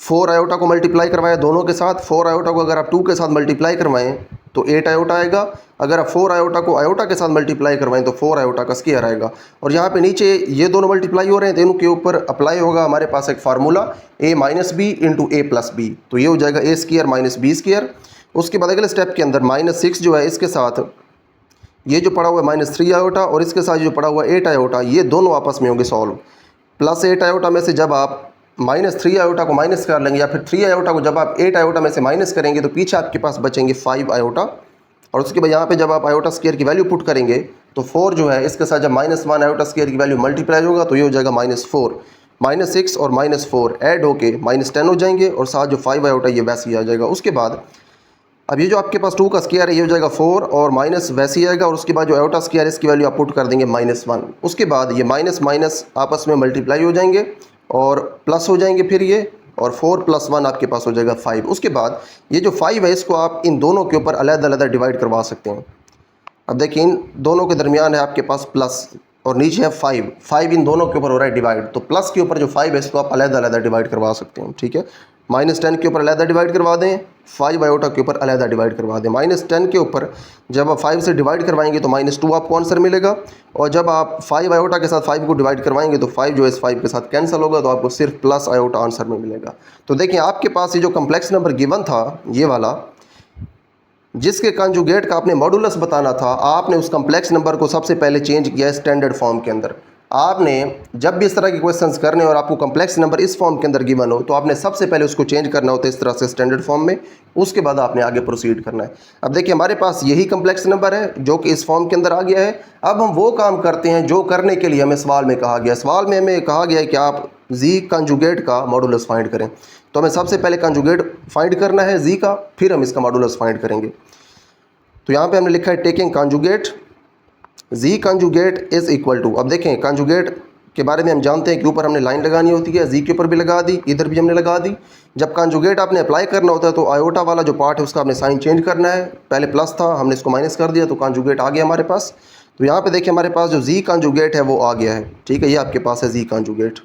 4 आयोटा को मल्टीप्लाई करवाया दोनों के साथ। 4 आयोटा को अगर आप 2 के साथ मल्टीप्लाई करवाएं तो 8 आयोटा आएगा। अगर आप 4 आयोटा को आयोटा के साथ मल्टीप्लाई करवाएं तो 4 आयोटा का स्क्वायर आएगा। और यहाँ पे नीचे ये दोनों मल्टीप्लाई हो रहे हैं तो इनके ऊपर अप्लाई होगा हमारे पास एक formula a - b × a + b, तो ये हो जाएगा a² - b²। उसके बाद अगले स्टेप के अंदर -6 जो है इसके साथ ये जो पड़ा हुआ है -3 आयोटा और इसके साथ जो पड़ा हुआ 8 आयोटा, ये दोनों आपस में होंगे सॉल्व। +8 आयोटा में से जब आप -3 आयोटा को माइनस कर लेंगे या फिर 3 आयोटा को जब आप 8 आयोटा में से माइनस करेंगे तो पीछे आपके पास बचेंगे 5 आयोटा। और उसके बाद यहाँ पे जब आप आयोटा स्क्वायर की वैल्यू पुट करेंगे तो 4 जो है इसके साथ जब -1 आयोटा स्क्वायर की वैल्यू मल्टीप्लाई होगा तो ये हो जाएगा -4। -6 और -4 ऐड होके -10 हो जाएंगे और साथ जो 5 आयोटा ये वैसे ही आ जाएगा। उसके बाद अब ये जो आपके पास 2 का स्क्वायर है ये हो जाएगा 4 और माइनस वैसे ही आएगा। और उसके बाद जो आयोटा स्क्वायर इसकी वैल्यू आप पुट कर देंगे -1। उसके बाद ये माइनस आपस में मल्टीप्लाई हो जाएंगे और प्लस हो जाएंगे फिर ये, और 4 + 1 आपके पास हो जाएगा 5। उसके बाद ये जो 5 है इसको आप इन दोनों के ऊपर अलग-अलग डिवाइड करवा सकते हैं। अब देखिए इन दोनों के दरमियान है आपके पास प्लस और नीचे है 5 इन दोनों के ऊपर हो रहा है डिवाइड, तो प्लस के ऊपर जो 5 है इसको आप अलग-अलग डिवाइड करवा सकते हैं। ठीक है, -10 के ऊपर अलग डिवाइड करवा दें, 5 आयोटा के ऊपर अलग डिवाइड करवा दें। -10 के ऊपर जब आप 5 से डिवाइड करवाएंगे तो -2 आपको आंसर मिलेगा। और जब आप 5 आयोटा के साथ 5 को डिवाइड करवाएंगे तो 5 जो है इस 5 के साथ कैंसिल होगा तो आपको सिर्फ प्लस आयोटा आंसर में मिलेगा। तो देखिए आपके पास ये जो कम्प्लेक्स नंबर गिवन था ये वाला, जिसके कंजुगेट का आपने मॉडुलस बताना था, आपने उस कम्प्लेक्स नंबर को सबसे पहले चेंज किया है स्टैंडर्ड फॉर्म के अंदर। आपने जब भी इस तरह के क्वेश्चंस करने और आपको कम्प्लेक्स नंबर इस फॉर्म के अंदर गिवन हो तो आपने सबसे पहले उसको चेंज करना होता है इस तरह से स्टैंडर्ड फॉर्म में, उसके बाद आपने आगे प्रोसीड करना है। अब देखिए हमारे पास यही कम्प्लेक्स नंबर है जो कि इस फॉर्म के अंदर आ गया है। अब हम वो काम करते हैं जो करने के लिए हमें सवाल में कहा गया। सवाल में हमें कहा गया है कि आप जी कंजुगेट का मॉडुलस फाइंड करें, तो हमें सबसे पहले कंजुगेट फाइंड करना है जी का, फिर हम इसका मॉडुलस फाइंड करेंगे। तो यहाँ पे हमने लिखा है taking conjugate z conjugate is equal to. अब देखें कंजुगेट के बारे में हम जानते हैं कि ऊपर हमने लाइन लगानी होती है, जी के ऊपर भी लगा दी, इधर भी हमने लगा दी। जब कंजुगेट आपने अप्लाई करना होता है तो आयोटा वाला जो पार्ट है उसका आपने साइन चेंज करना है। पहले प्लस था, हमने इसको माइनस कर दिया तो कंजुगेट आ गया हमारे पास। तो यहाँ पे देखिए हमारे पास जो जी कंजुगेट है वो आ गया है। ठीक है, ये आपके पास है जी कंजुगेट।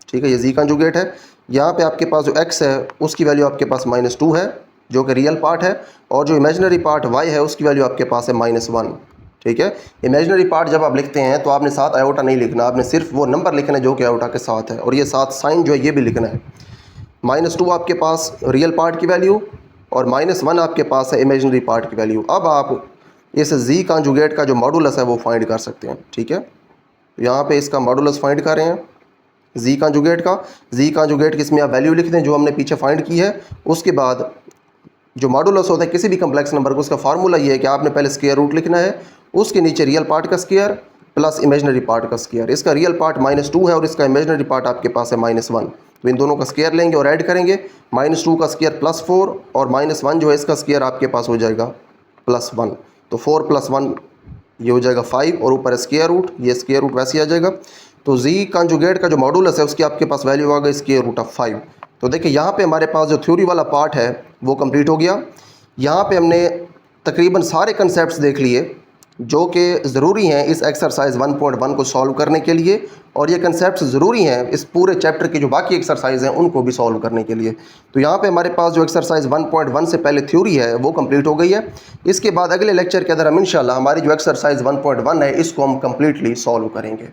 ठीक है, ये जी कंजुगेट है। यहाँ पे आपके पास जो x है उसकी वैल्यू आपके पास -2 है जो कि रियल पार्ट है, और जो इमेजिनरी पार्ट y है उसकी वैल्यू आपके पास है -1। ठीक है, इमेजिनरी पार्ट जब आप लिखते हैं तो आपने साथ आयोटा नहीं लिखना, आपने सिर्फ वो नंबर लिखना है जो कि आयोटा के साथ है, और ये साथ साइन जो है ये भी लिखना है। -2 आपके पास रियल पार्ट की वैल्यू और -1 आपके पास है इमेजिनरी पार्ट की वैल्यू। अब आप इस जी कंजुगेट का जो मॉडुलस है वो फाइंड कर सकते हैं। ठीक है, यहाँ पे इसका मॉडुलस फाइंड कर रहे हैं जी कंजुगेट का। जी कंजुगेट की इसमें आप वैल्यू लिख दें जो हमने पीछे फाइंड की है। उसके बाद जो मॉडुलस होता है किसी भी कम्प्लेक्स नंबर को, उसका फार्मूला ये है कि आपने पहले स्क्वायर रूट लिखना है, उसके नीचे रियल पार्ट का स्क्वायर प्लस इमेजिनरी पार्ट का स्क्वायर। इसका रियल पार्ट -2 है और इसका इमेजिनरी पार्ट आपके पास है -1, तो इन दोनों का स्क्वायर लेंगे और ऐड करेंगे। -2 का स्क्वायर +4 और -1 जो है इसका स्क्वायर आपके पास हो जाएगा +1, तो 4 + 1 ये हो जाएगा 5 और ऊपर स्क्वायर रूट, ये स्क्वायर रूट वैसे ही आ जाएगा। तो जी कंजुगेट का जो मॉडुलस है उसकी आपके पास वैल्यू आ गई स्क्वायर रूट ऑफ 5। तो देखिए यहाँ पे हमारे पास जो थ्योरी वाला पार्ट है वो कंप्लीट हो गया। यहाँ पे हमने तकरीबन सारे कंसेप्ट्स देख लिए जो कि ज़रूरी हैं इस एक्सरसाइज 1.1 को सॉल्व करने के लिए, और ये कंसेप्ट्स ज़रूरी हैं इस पूरे चैप्टर की जो बाकी एक्सरसाइज हैं उनको भी सॉल्व करने के लिए। तो यहाँ पे हमारे पास जो एक्सरसाइज 1.1 से पहले थ्योरी है वो कंप्लीट हो गई है। इसके बाद अगले लेक्चर के अंदर हम इंशाल्लाह हमारी जो एक्सरसाइज 1.1 है इसको हम कम्प्लीटली सॉल्व करेंगे।